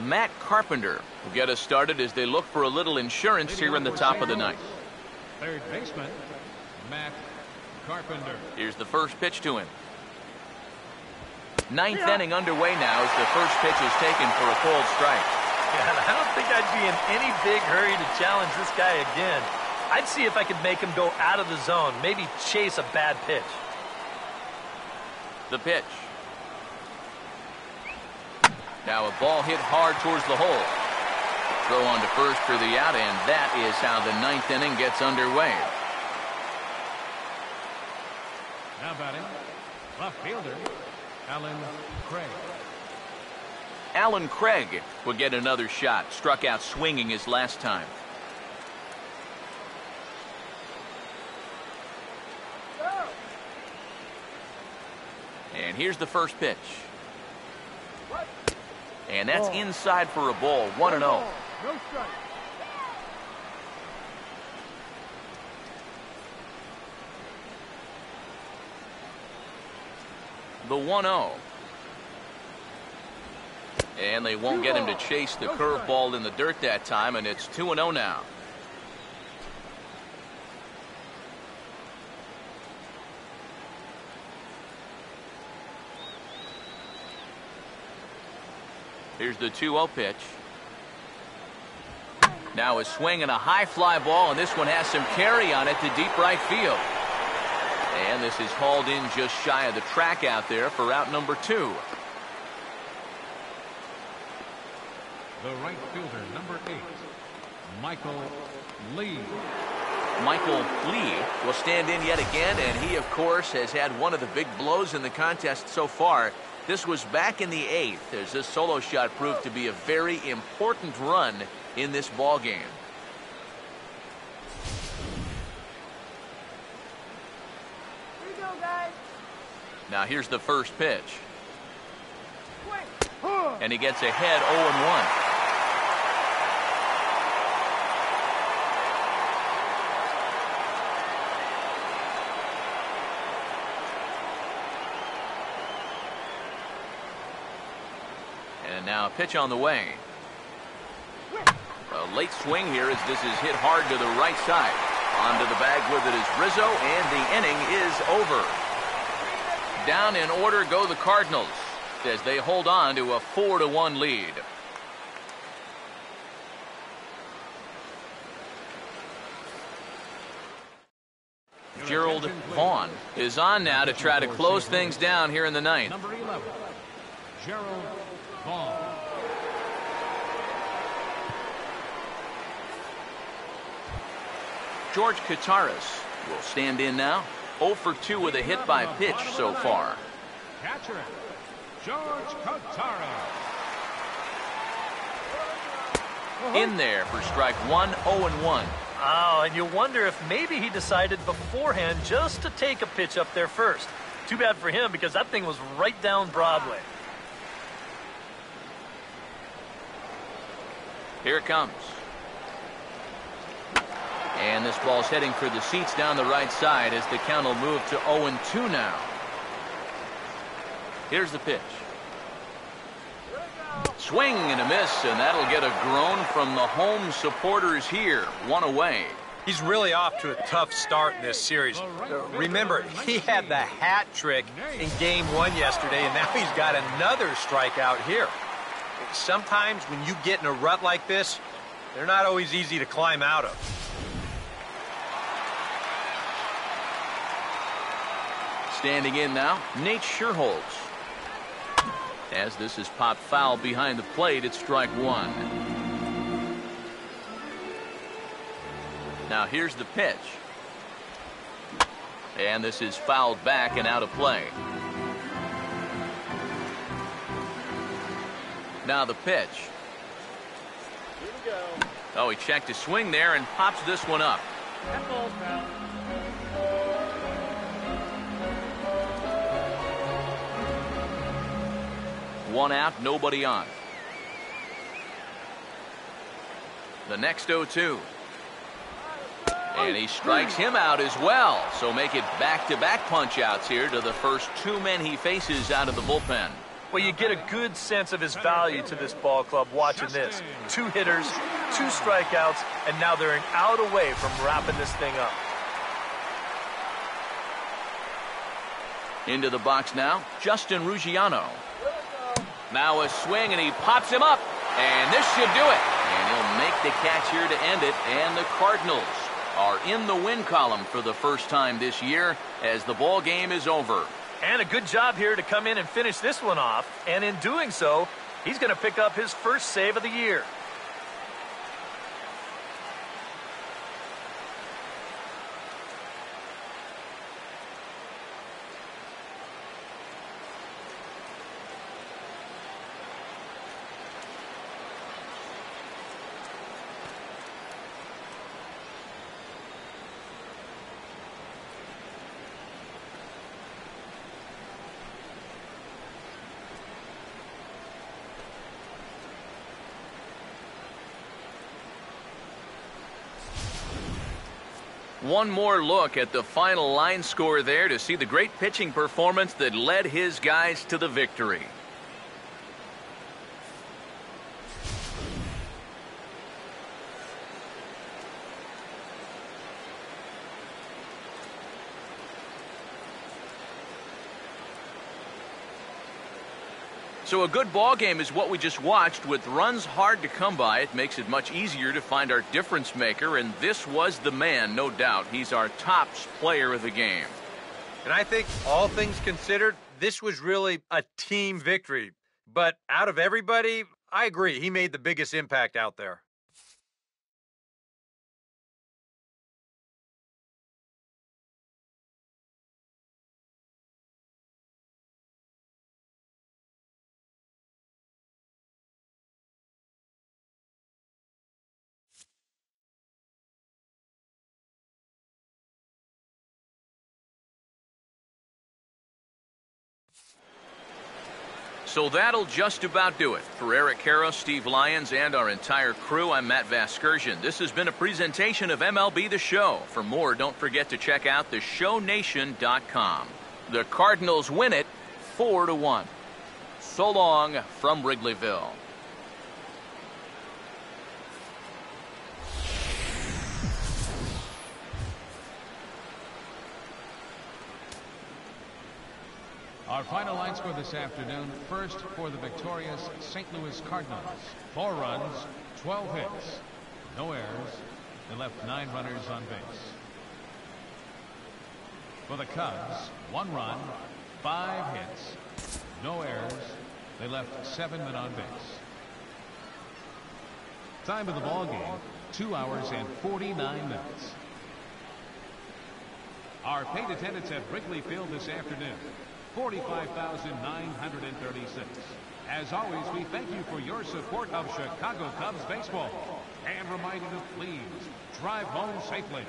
Matt Carpenter will get us started as they look for a little insurance here in the top of the ninth. Third baseman, Matt Carpenter. Here's the first pitch to him. Ninth inning underway now as the first pitch is taken for a called strike. Yeah, I don't think I'd be in any big hurry to challenge this guy again. I'd see if I could make him go out of the zone, maybe chase a bad pitch. The pitch. Now a ball hit hard towards the hole. Throw on to first for the out, and that is how the ninth inning gets underway. Now batting, left fielder, Alan Craig. Alan Craig will get another shot. Struck out swinging his last time. And here's the first pitch. And that's inside for a ball. 1-0. No strike. The 1-0. And they won't get him to chase the curveball in the dirt that time, and it's 2-0 now. Here's the 2-0 pitch. Now a swing and a high fly ball, and this one has some carry on it to deep right field. And this is hauled in just shy of the track out there for out number 2. The right fielder, number 8, Michael Lee. Michael Lee will stand in yet again, and he, of course, has had one of the big blows in the contest so far. This was back in the 8th, as this solo shot proved to be a very important run in this ball game. Here you go, guys. Now here's the first pitch. Swing. And he gets ahead 0-1. And now a pitch on the way. A late swing here as this is hit hard to the right side. Onto the bag with it is Rizzo, and the inning is over. Down in order go the Cardinals as they hold on to a 4-1 lead. Gerald Vaughn is on now to try to close things down here in the 9th. Number 11, Gerald Vaughn. George Kataris will stand in now. 0 for 2 with a hit by pitch so far. Catcher, George Cotara. In there for strike 1, 0-1. Oh, and you wonder if maybe he decided beforehand just to take a pitch up there first. Too bad for him, because that thing was right down Broadway. Here it comes. And this ball's heading for the seats down the right side as the count will move to 0-2 now. Here's the pitch. Swing and a miss, and that'll get a groan from the home supporters here. 1 away. He's really off to a tough start in this series. Remember, he had the hat trick in Game 1 yesterday, and now he's got another strikeout here. Sometimes when you get in a rut like this, they're not always easy to climb out of. Standing in now, Nate Scherholz. As this is popped foul behind the plate, it's strike 1. Now here's the pitch. And this is fouled back and out of play. Now the pitch. Here we go. Oh, he checked his swing there and pops this one up. That ball's foul. One out, nobody on. The next 0-2. And he strikes him out as well. So make it back-to-back punch-outs here to the first 2 men he faces out of the bullpen. Well, you get a good sense of his value to this ball club watching this. 2 hitters, 2 strikeouts, and now they're an out away from wrapping this thing up. Into the box now, Justin Ruggiano. Now a swing, and he pops him up. And this should do it. And he'll make the catch here to end it. And the Cardinals are in the win column for the first time this year as the ball game is over. And a good job here to come in and finish this one off. And in doing so, he's going to pick up his first save of the year. One more look at the final line score there to see the great pitching performance that led his guys to the victory. So a good ball game is what we just watched. With runs hard to come by, it makes it much easier to find our difference maker, and this was the man, no doubt. He's our top player of the game. And I think, all things considered, this was really a team victory. But out of everybody, I agree, he made the biggest impact out there. So that'll just about do it. For Eric Karros, Steve Lyons, and our entire crew, I'm Matt Vasgersian. This has been a presentation of MLB The Show. For more, don't forget to check out theshownation.com. The Cardinals win it 4-1. So long from Wrigleyville. Our final line score this afternoon. First for the victorious St. Louis Cardinals. 4 runs, 12 hits, no errors. They left 9 runners on base. For the Cubs, 1 run, 5 hits, no errors. They left 7 men on base. Time of the ball game, 2 hours and 49 minutes. Our paid attendance at Wrigley Field this afternoon, 45,936. As always, we thank you for your support of Chicago Cubs baseball and remind you to please drive home safely.